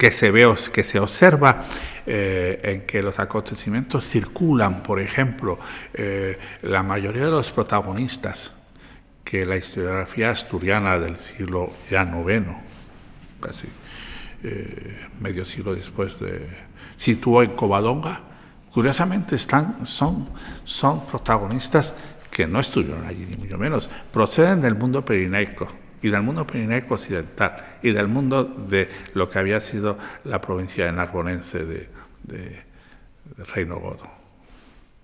que se ve, que se observa en que los acontecimientos circulan. Por ejemplo, la mayoría de los protagonistas que la historiografía asturiana del siglo ya IX, casi medio siglo después, situó en Covadonga, curiosamente son protagonistas que no estuvieron allí, ni mucho menos. Proceden del mundo pirenaico, y del mundo pirenaico occidental, y del mundo de lo que había sido la provincia narbonense de Reino Godo.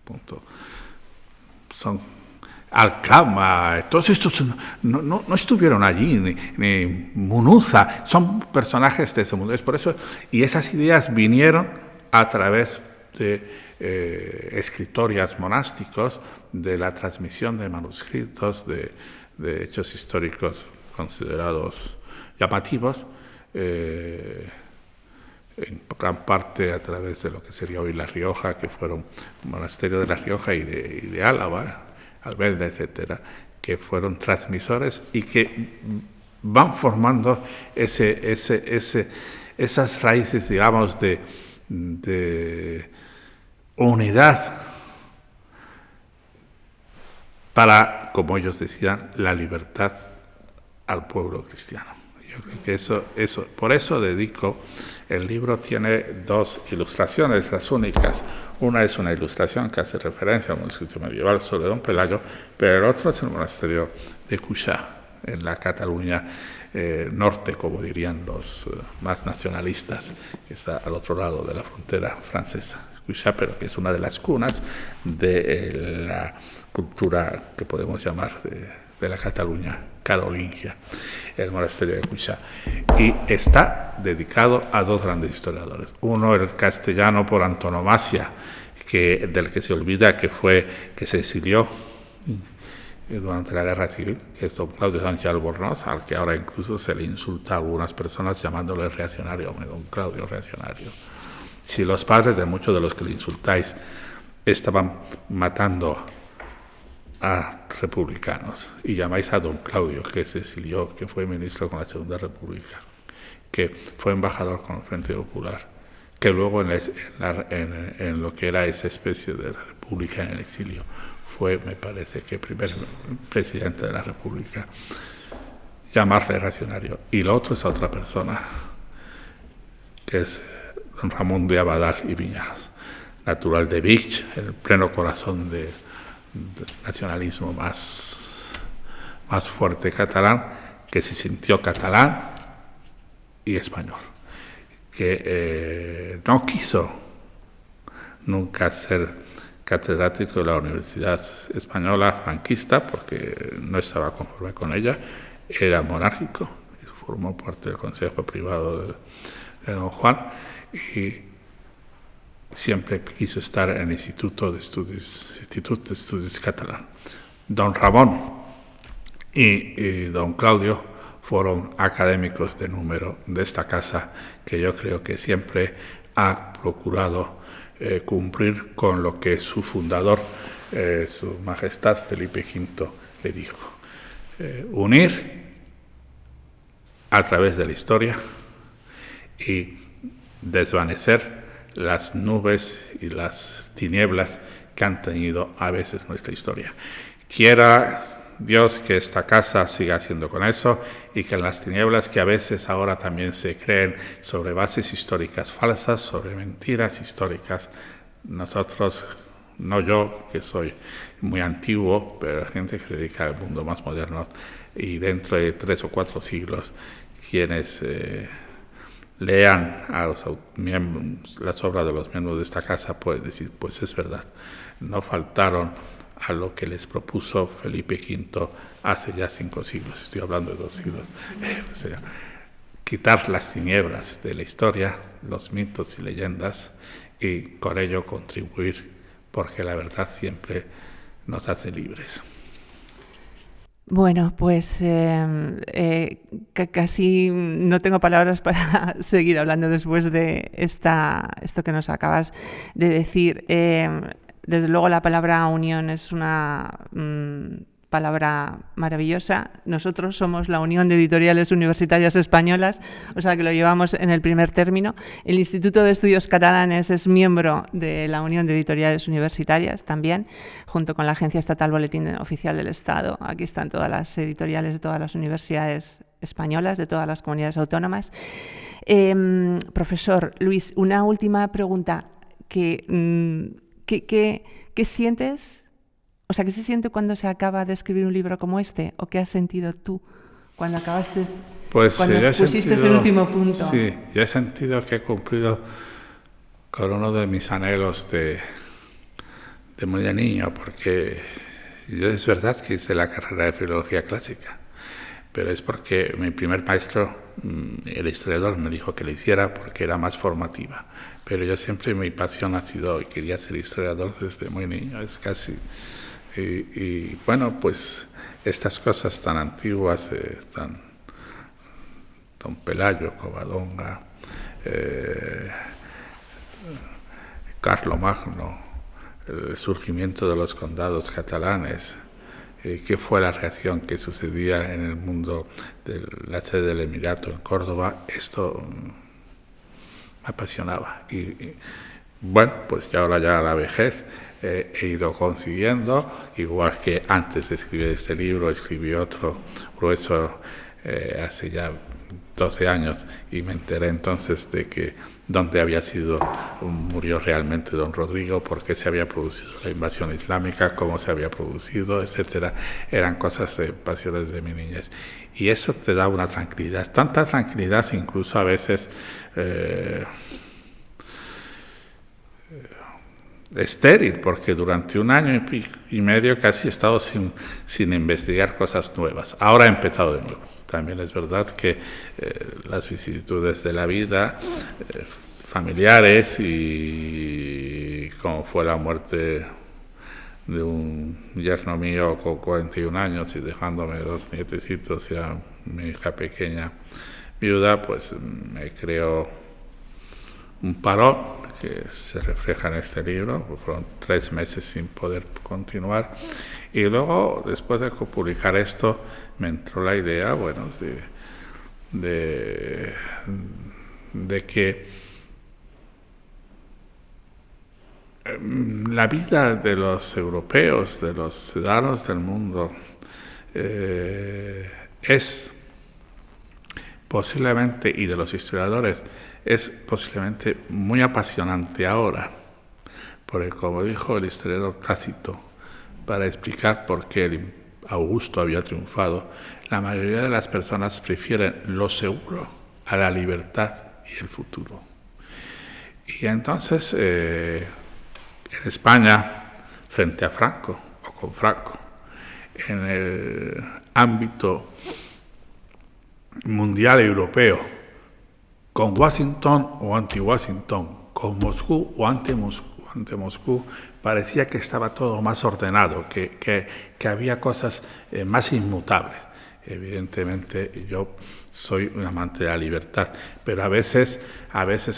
Punto. Son Alcama, todos estos no estuvieron allí, ni Munuza, son personajes de ese mundo. Es por eso, y esas ideas vinieron a través de escritorias monásticos, de la transmisión de manuscritos, de hechos históricos considerados llamativos, en gran parte a través de lo que sería hoy La Rioja, que fueron el monasterio de La Rioja y de Álava, Albelda, etcétera, que fueron transmisores y que van formando esas raíces, digamos, de unidad para, como ellos decían, la libertad al pueblo cristiano. Yo creo que eso, por eso dedico, el libro tiene 2 ilustraciones, las únicas. Una es una ilustración que hace referencia a un manuscrito medieval sobre Don Pelayo, pero el otro es el monasterio de Cuixà, en la Cataluña norte, como dirían los más nacionalistas, que está al otro lado de la frontera francesa. Cuixà, pero que es una de las cunas de la cultura que podemos llamar de la Cataluña carolingia, el monasterio de Cuixà. Y está dedicado a 2 grandes historiadores. Uno, el castellano por antonomasia, del que se olvida que se exilió durante la Guerra Civil, que es don Claudio Sánchez Albornoz, al que ahora incluso se le insulta a algunas personas llamándole reaccionario, don Claudio reaccionario. Si los padres de muchos de los que le insultáis estaban matando a republicanos y llamáis a don Claudio, que se exilió, que fue ministro con la Segunda República, que fue embajador con el Frente Popular, que luego en lo que era esa especie de república en el exilio fue, me parece, que primer presidente de la República, llamarle reaccionario. Y lo otro es a otra persona, que es don Ramón de Abadal y Viñas, natural de Vich, en el pleno corazón del nacionalismo más fuerte catalán, que se sintió catalán y español, que no quiso nunca ser catedrático de la Universidad Española franquista porque no estaba conforme con ella, era monárquico, formó parte del Consejo Privado de don Juan y siempre quiso estar en el Instituto de Estudios Catalán. Don Ramón y don Claudio fueron académicos de número de esta casa, que yo creo que siempre ha procurado cumplir con lo que su fundador, su Majestad Felipe V, le dijo. Unir a través de la historia y desvanecer las nubes y las tinieblas que han tenido a veces nuestra historia. Quiera Dios que esta casa siga haciendo con eso y que las tinieblas que a veces ahora también se creen sobre bases históricas falsas, sobre mentiras históricas, nosotros, no yo, que soy muy antiguo, pero la gente que se dedica al mundo más moderno, y dentro de 3 o 4 siglos, quienes lean a los miembros, las obras de los miembros de esta casa, pueden decir, pues es verdad, no faltaron a lo que les propuso Felipe V hace ya 5 siglos, estoy hablando de 2 siglos, o sea, quitar las tinieblas de la historia, los mitos y leyendas, y con ello contribuir, porque la verdad siempre nos hace libres. Bueno, pues casi no tengo palabras para seguir hablando después de esto que nos acabas de decir. Desde luego la palabra unión es una palabra maravillosa. Nosotros somos la Unión de Editoriales Universitarias Españolas, o sea que lo llevamos en el primer término. El Instituto de Estudios Catalanes es miembro de la Unión de Editoriales Universitarias también, junto con la Agencia Estatal Boletín Oficial del Estado. Aquí están todas las editoriales de todas las universidades españolas, de todas las comunidades autónomas. Profesor Luis, una última pregunta. ¿Qué sientes? O sea, ¿qué se siente cuando se acaba de escribir un libro como este? ¿O qué has sentido tú cuando acabaste, cuando pusiste el último punto? Sí, yo he sentido que he cumplido con uno de mis anhelos de muy de niño, porque yo es verdad que hice la carrera de Filología Clásica, pero es porque mi primer maestro, el historiador, me dijo que la hiciera porque era más formativa. Pero yo siempre, mi pasión ha sido, y quería ser historiador desde muy niño, es casi... Y bueno, pues estas cosas tan antiguas, Don Pelayo, Covadonga, Carlomagno, el surgimiento de los condados catalanes, qué fue la reacción que sucedía en el mundo de la sede del Emirato en Córdoba, esto me apasionaba. Y bueno, pues ya ahora ya a la vejez he ido consiguiendo, igual que antes de escribir este libro, escribí otro grueso hace ya 12 años y me enteré entonces de que dónde había sido, murió realmente don Rodrigo, por qué se había producido la invasión islámica, cómo se había producido, etcétera. Eran cosas de pasiones de mi niñez. Y eso te da una tranquilidad, tanta tranquilidad incluso a veces estéril, porque durante un año y medio casi he estado sin investigar cosas nuevas. Ahora he empezado de nuevo. También es verdad que las vicisitudes de la vida, familiares, y como fue la muerte de un yerno mío con 41 años y dejándome 2 nietecitos y a mi hija pequeña viuda, pues me creó un parón que se refleja en este libro. Fueron 3 meses sin poder continuar, y luego, después de publicar esto, me entró la idea, bueno, de que la vida de los europeos, de los ciudadanos del mundo, es posiblemente, y de los historiadores, es posiblemente muy apasionante ahora, porque como dijo el historiador Tácito, para explicar por qué Augusto había triunfado, la mayoría de las personas prefieren lo seguro a la libertad y el futuro. Y entonces, en España, frente a Franco, o con Franco, en el ámbito mundial europeo, con Washington o anti-Washington, con Moscú o ante-Moscú, parecía que estaba todo más ordenado, que había cosas más inmutables. Evidentemente yo soy un amante de la libertad, pero a veces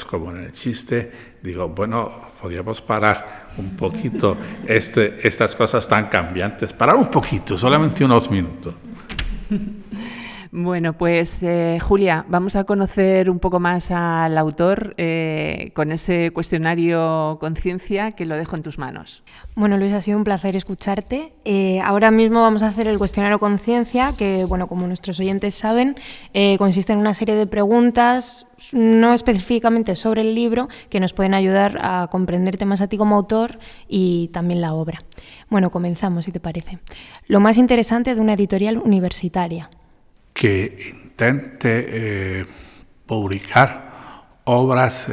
como en el chiste, digo, bueno, podríamos parar un poquito estas cosas tan cambiantes, parar un poquito, solamente unos minutos. Bueno, pues Julia, vamos a conocer un poco más al autor con ese cuestionario Conciencia, que lo dejo en tus manos. Bueno, Luis, ha sido un placer escucharte. Ahora mismo vamos a hacer el cuestionario Conciencia, que, bueno, como nuestros oyentes saben, consiste en una serie de preguntas, no específicamente sobre el libro, que nos pueden ayudar a comprenderte más a ti como autor y también la obra. Bueno, comenzamos, si te parece. Lo más interesante de una editorial universitaria. Que intente publicar obras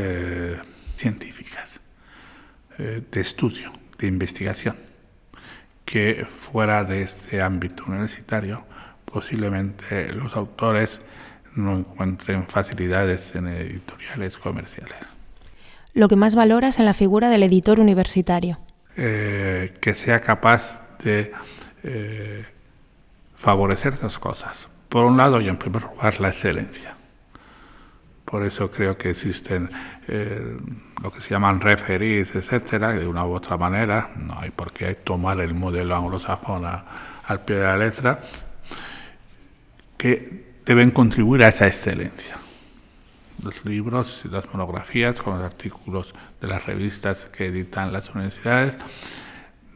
científicas, de estudio, de investigación, que fuera de este ámbito universitario posiblemente los autores no encuentren facilidades en editoriales comerciales. Lo que más valoras en la figura del editor universitario. Que sea capaz de favorecer 2 cosas. Por un lado, y en primer lugar, la excelencia. Por eso creo que existen lo que se llaman referees, etcétera, de una u otra manera. No hay por qué tomar el modelo anglosajón al pie de la letra, que deben contribuir a esa excelencia. Los libros y las monografías con los artículos de las revistas que editan las universidades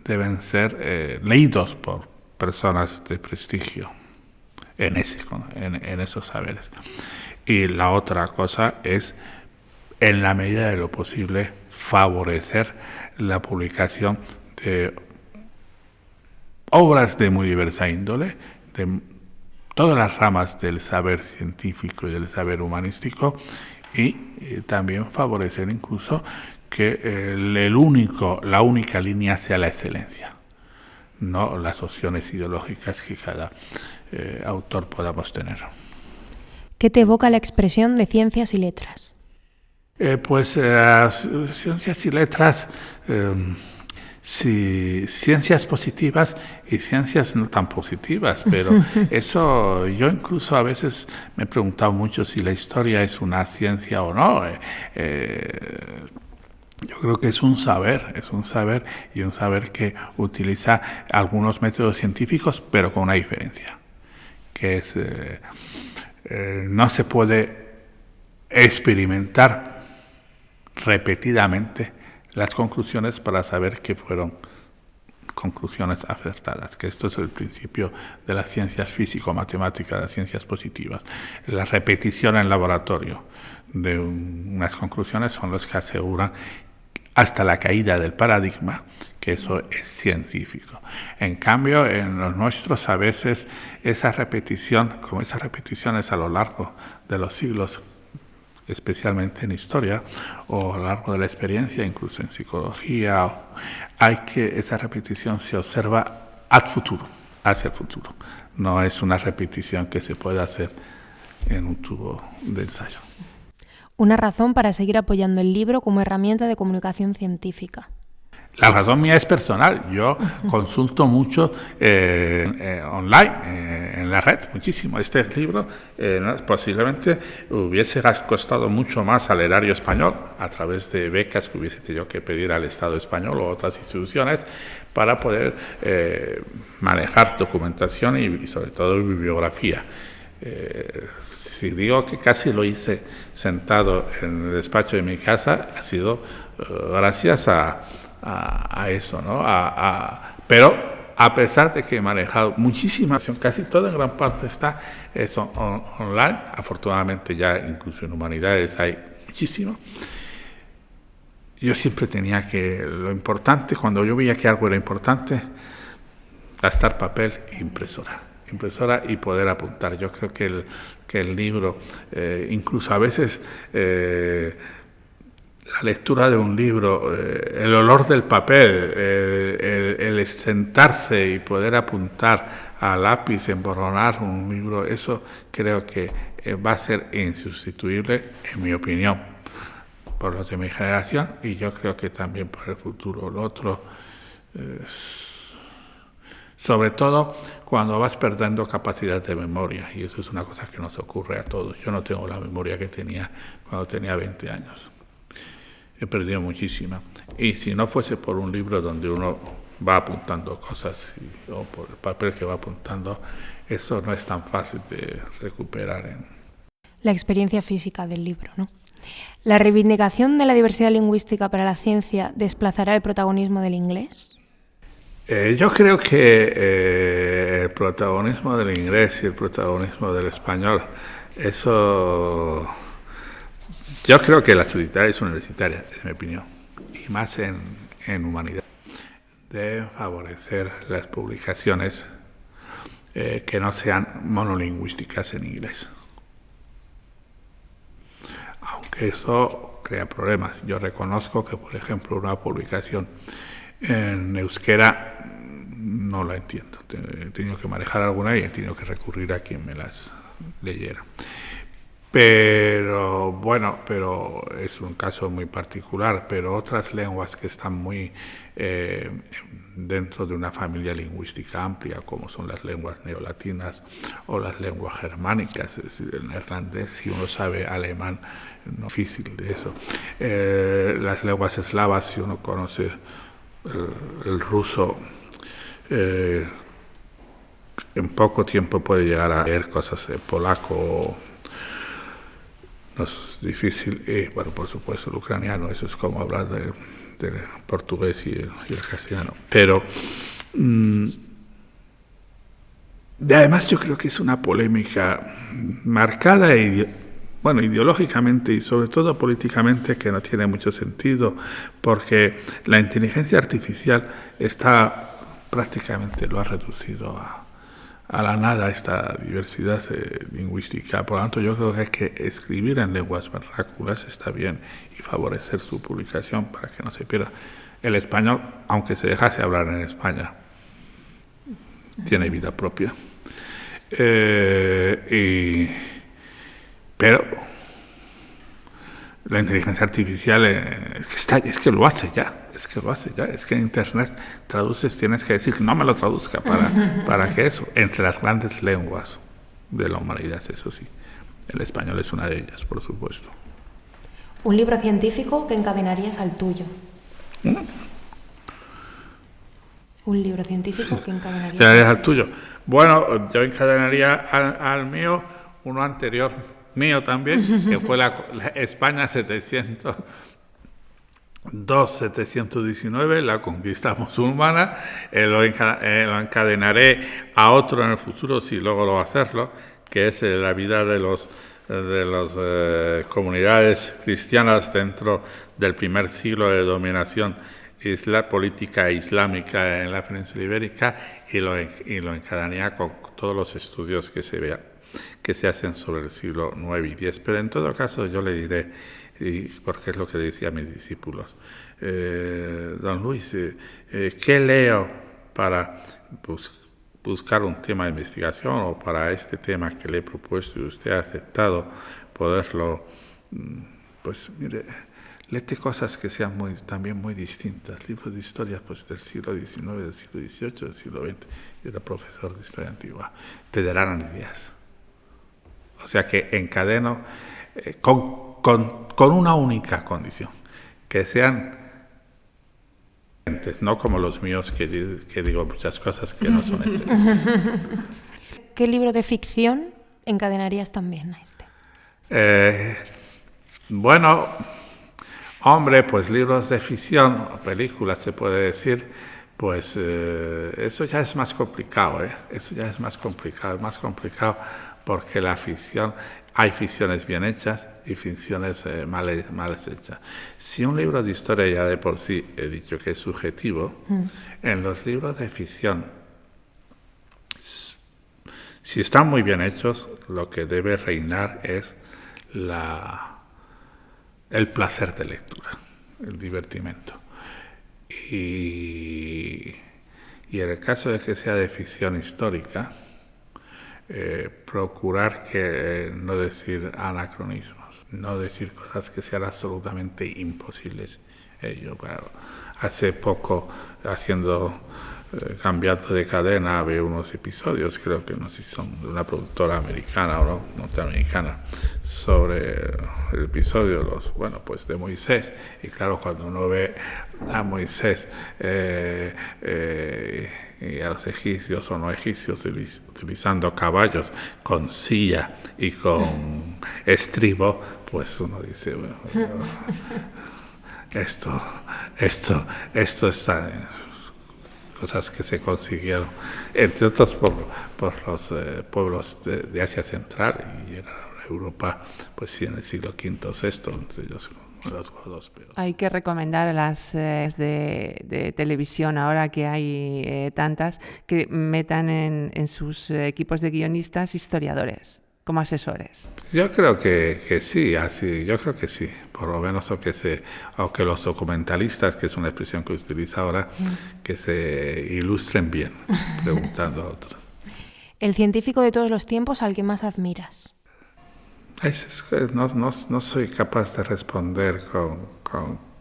deben ser leídos por personas de prestigio en esos saberes. Y la otra cosa es, en la medida de lo posible, favorecer la publicación de obras de muy diversa índole, de todas las ramas del saber científico y del saber humanístico, y también favorecer incluso que la única línea sea la excelencia, no las opciones ideológicas que cada autor podamos tener. ¿Qué te evoca la expresión de ciencias y letras? Ciencias y letras, sí, ciencias positivas y ciencias no tan positivas, pero eso yo incluso a veces me he preguntado mucho si la historia es una ciencia o no. Yo creo que es un saber y un saber que utiliza algunos métodos científicos, pero con una diferencia, que es no se puede experimentar repetidamente las conclusiones para saber que fueron conclusiones acertadas, que esto es el principio de las ciencias físico-matemáticas, de las ciencias positivas. La repetición en laboratorio de unas conclusiones son los que aseguran hasta la caída del paradigma que eso es científico. En cambio, en los nuestros a veces esa repetición, como esas repeticiones a lo largo de los siglos, especialmente en historia, o a lo largo de la experiencia, incluso en psicología, esa repetición se observa hacia el futuro. No es una repetición que se puede hacer en un tubo de ensayo. Una razón para seguir apoyando el libro como herramienta de comunicación científica. La razón mía es personal. Yo consulto mucho online, en la red, muchísimo. Este libro posiblemente hubiese costado mucho más al erario español a través de becas que hubiese tenido que pedir al Estado español o otras instituciones para poder manejar documentación y sobre todo bibliografía. Si digo que casi lo hice sentado en el despacho de mi casa, ha sido gracias a eso, ¿no? Pero a pesar de que he manejado muchísima acción, casi toda en gran parte está online, afortunadamente ya incluso en humanidades hay muchísimo. Yo siempre tenía lo importante, cuando yo veía que algo era importante, gastar papel e impresora y poder apuntar. Yo creo que el libro, incluso a veces la lectura de un libro, el olor del papel, el sentarse y poder apuntar a lápiz, emborronar un libro, eso creo que va a ser insustituible, en mi opinión, por los de mi generación, y yo creo que también para el futuro. Lo otro, sobre todo cuando vas perdiendo capacidad de memoria, y eso es una cosa que nos ocurre a todos. Yo no tengo la memoria que tenía cuando tenía 20 años. He perdido muchísima. Y si no fuese por un libro donde uno va apuntando cosas o por el papel que va apuntando, eso no es tan fácil de recuperar. La experiencia física del libro, ¿no? ¿La reivindicación de la diversidad lingüística para la ciencia desplazará el protagonismo del inglés? Yo creo que el protagonismo del inglés y el protagonismo del español, eso... Yo creo que las universitarias, en mi opinión, y más en humanidad, deben favorecer las publicaciones que no sean monolingüísticas en inglés. Aunque eso crea problemas. Yo reconozco que, por ejemplo, una publicación en euskera no la entiendo. He tenido que manejar alguna y he tenido que recurrir a quien me las leyera. Pero bueno, pero es un caso muy particular, pero otras lenguas que están muy dentro de una familia lingüística amplia, como son las lenguas neolatinas o las lenguas germánicas, es decir, el neerlandés, si uno sabe alemán, no es difícil de eso. Las lenguas eslavas, si uno conoce el ruso, en poco tiempo puede llegar a leer cosas de polaco. No es difícil, y bueno, por supuesto el ucraniano, eso es como hablar del portugués y el castellano, pero además yo creo que es una polémica marcada ideológicamente y sobre todo políticamente, que no tiene mucho sentido, porque la inteligencia artificial prácticamente lo ha reducido a la nada esta diversidad lingüística. Por lo tanto, yo creo que hay que escribir en lenguas vernáculas, está bien, y favorecer su publicación para que no se pierda. El español, aunque se dejase hablar en España, tiene vida propia. Pero la inteligencia artificial es que lo hace ya. Es que en Internet traduces, tienes que decir que no me lo traduzca para que eso, entre las grandes lenguas de la humanidad, eso sí. El español es una de ellas, por supuesto. Un libro científico que encadenarías al tuyo. Un libro científico que encadenarías al tuyo. Bueno, yo encadenaría al mío, uno anterior mío también, que fue la España 719, la conquista musulmana. Lo encadenaré a otro en el futuro, si logro hacerlo, que es la vida de las comunidades cristianas dentro del primer siglo de dominación política islámica en la península ibérica, y lo encadenaría con todos los estudios que se hacen sobre el siglo IX y X. Pero en todo caso yo le diré, porque es lo que decía a mis discípulos, don Luis, ¿qué leo para buscar un tema de investigación, o para este tema que le he propuesto y usted ha aceptado poderlo? Pues mire, léete cosas que sean también muy distintas, libros de historia pues del siglo XIX, del siglo XVIII, del siglo XX. Yo era profesor de historia antigua. Te darán ideas. O sea que encadeno con una única condición, que sean, no como los míos que digo muchas cosas que no son este. ¿Qué libro de ficción encadenarías también a este? Bueno, hombre, pues libros de ficción, o películas se puede decir, pues eso ya es más complicado, Eso ya es más complicado porque la ficción, hay ficciones bien hechas y ficciones mal hechas. Si un libro de historia ya de por sí he dicho que es subjetivo, en los libros de ficción, si están muy bien hechos, lo que debe reinar es el placer de lectura, el divertimento. Y en el caso de que sea de ficción histórica, procurar no decir anacronismos, no decir cosas que sean absolutamente imposibles. Hace poco, cambiando de cadena, veo unos episodios, creo que no sé si son de una productora americana o norteamericana, sobre el episodio de Moisés. Y claro, cuando uno ve a Moisés y a los egipcios o no egipcios utilizando caballos con silla y con estribo, pues uno dice, esto está cosas que se consiguieron, entre otros por los pueblos de Asia Central y en Europa, pues sí, en el siglo V o VI, entre ellos los godos. Pero hay que recomendar a las de televisión, ahora que hay tantas, que metan en sus equipos de guionistas historiadores como asesores. Yo creo que sí, yo creo que sí, por lo menos, o que los documentalistas, que es una expresión que utiliza ahora, que se ilustren bien, preguntando a otros. El científico de todos los tiempos al que más admiras. No soy capaz de responder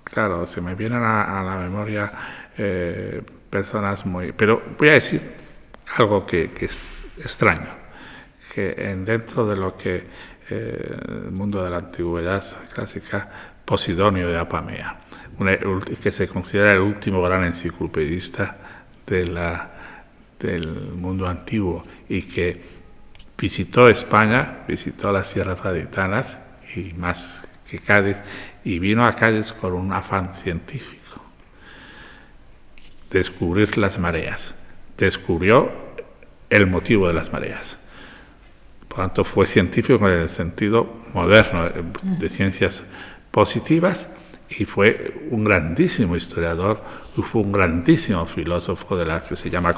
claro, se me vienen a la memoria personas muy... Pero voy a decir algo que es extraño, que dentro de lo que el mundo de la antigüedad clásica, Posidonio de Apamea, que se considera el último gran enciclopedista del mundo antiguo y que visitó España, visitó las tierras gaditanas y más que Cádiz, y vino a Cádiz con un afán científico: descubrir las mareas. Descubrió el motivo de las mareas. Por lo tanto, fue científico en el sentido moderno de ciencias positivas, y fue un grandísimo historiador, y fue un grandísimo filósofo de la que se llama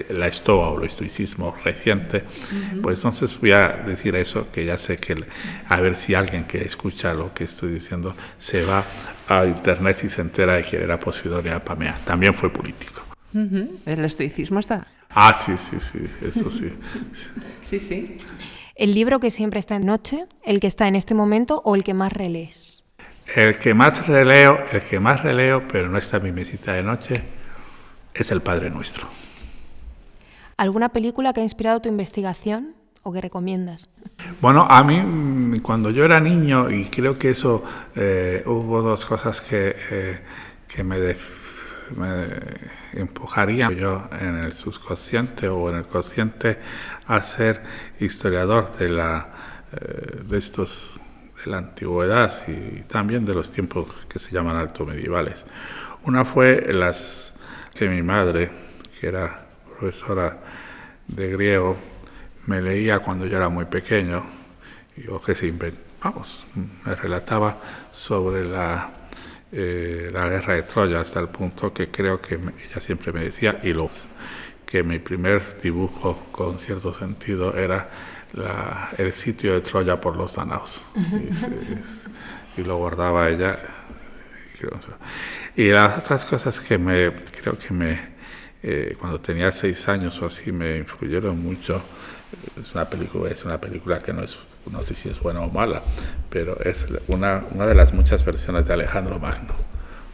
la estoa o el estoicismo reciente. Pues entonces voy a decir eso, que ya sé que a ver si alguien que escucha lo que estoy diciendo se va a internet y se entera de que era Posidonio de Apamea. También fue político. El estoicismo está. Sí, eso sí. Sí. ¿El libro que siempre está en noche, el que está en este momento o el que más relees? El que más releo, pero no está en mi mesita de noche, es El Padre Nuestro. ¿Alguna película que ha inspirado tu investigación o que recomiendas? Bueno, a mí, cuando yo era niño, y creo que eso, hubo dos cosas que me empujarían yo en el subconsciente o en el consciente a ser historiador de la antigüedad y también de los tiempos que se llaman altomedievales. Una fue que mi madre, que era profesora de griego, me leía cuando yo era muy pequeño, me relataba sobre la guerra de Troya, hasta el punto que creo que ella siempre me decía, que mi primer dibujo con cierto sentido era el sitio de Troya por los Danaos. Y lo guardaba ella. Y las otras cosas que cuando tenía 6 años o así me influyeron mucho. Es una película que no sé si es buena o mala, pero es una de las muchas versiones de Alejandro Magno,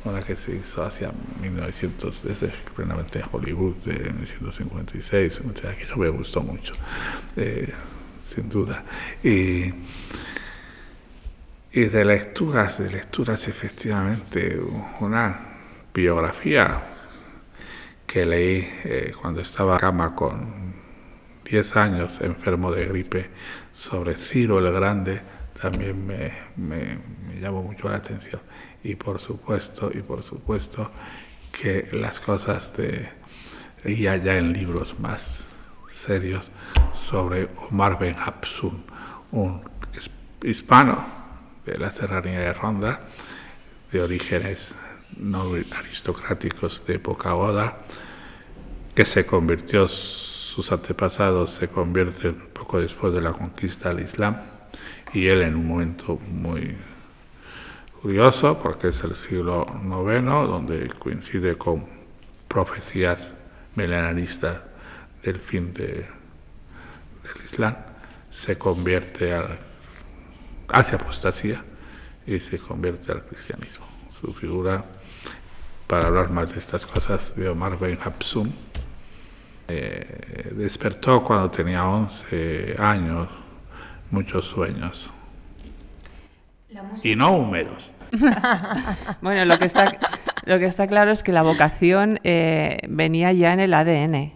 una que se hizo hacia 1900, desde plenamente en Hollywood, de 1956, o sea, que yo me gustó mucho, sin duda. Y de lecturas efectivamente, una biografía que leí cuando estaba en cama con 10 años, enfermo de gripe, sobre Ciro el Grande, también me llamó mucho la atención. Y por supuesto que las cosas leía ya en libros más serios sobre Omar Ben Hafsun, un hispano de la serranía de Ronda, de orígenes no aristocráticos de poca boda, que sus antepasados se convierten poco después de la conquista al Islam, y él en un momento muy curioso, porque es el siglo IX, donde coincide con profecías milenaristas del fin del Islam, se convierte hacia apostasía y se convierte al cristianismo. Su figura, para hablar más de estas cosas, de Omar Ben Hafsun, despertó cuando tenía 11 años muchos sueños, y no húmedos. Bueno, lo que está claro es que la vocación venía ya en el ADN,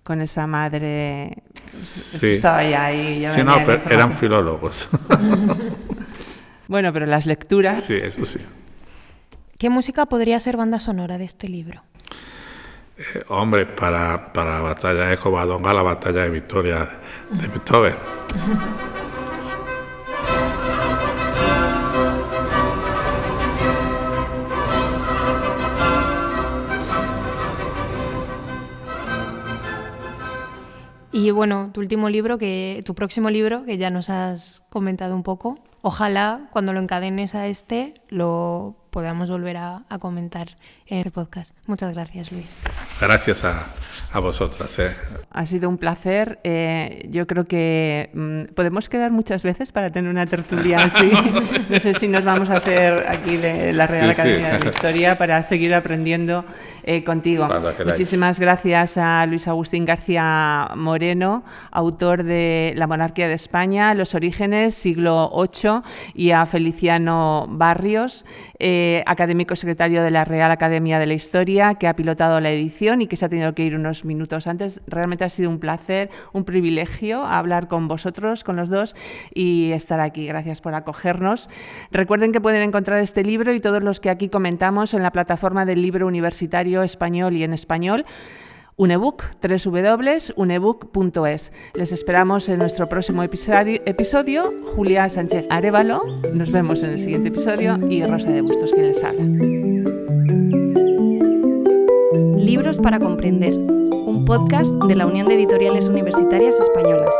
con esa madre. Sí. Eso estaba ya ahí. Sí, no, pero eran filólogos. Bueno, pero las lecturas. Sí, eso sí. ¿Qué música podría ser banda sonora de este libro? Hombre, para la batalla de Covadonga, la batalla de Victoria de Beethoven. Y bueno, tu próximo libro, que ya nos has comentado un poco, ojalá cuando lo encadenes a lo podamos volver a comentar en este podcast. Muchas gracias, Luis. gracias a vosotras. Ha sido un placer. Yo creo que podemos quedar muchas veces para tener una tertulia así. No sé si nos vamos a hacer aquí de la Real Academia de la Historia para seguir aprendiendo contigo. Muchísimas gracias a Luis Agustín García Moreno, autor de La monarquía de España, Los orígenes, siglo VIII, y a Feliciano Barrios, académico secretario de la Real Academia de la Historia, que ha pilotado la edición y que se ha tenido que ir unos minutos antes. Realmente ha sido un placer, un privilegio hablar con vosotros, con los dos, y estar aquí. Gracias por acogernos. Recuerden que pueden encontrar este libro y todos los que aquí comentamos en la plataforma del libro universitario español y en español, Unebook, www.unebook.es. Les esperamos en nuestro próximo episodio. Julia Sánchez Arévalo, nos vemos en el siguiente episodio, y Rosa de Bustos, quien les habla. Libros para comprender, un podcast de la Unión de Editoriales Universitarias Españolas.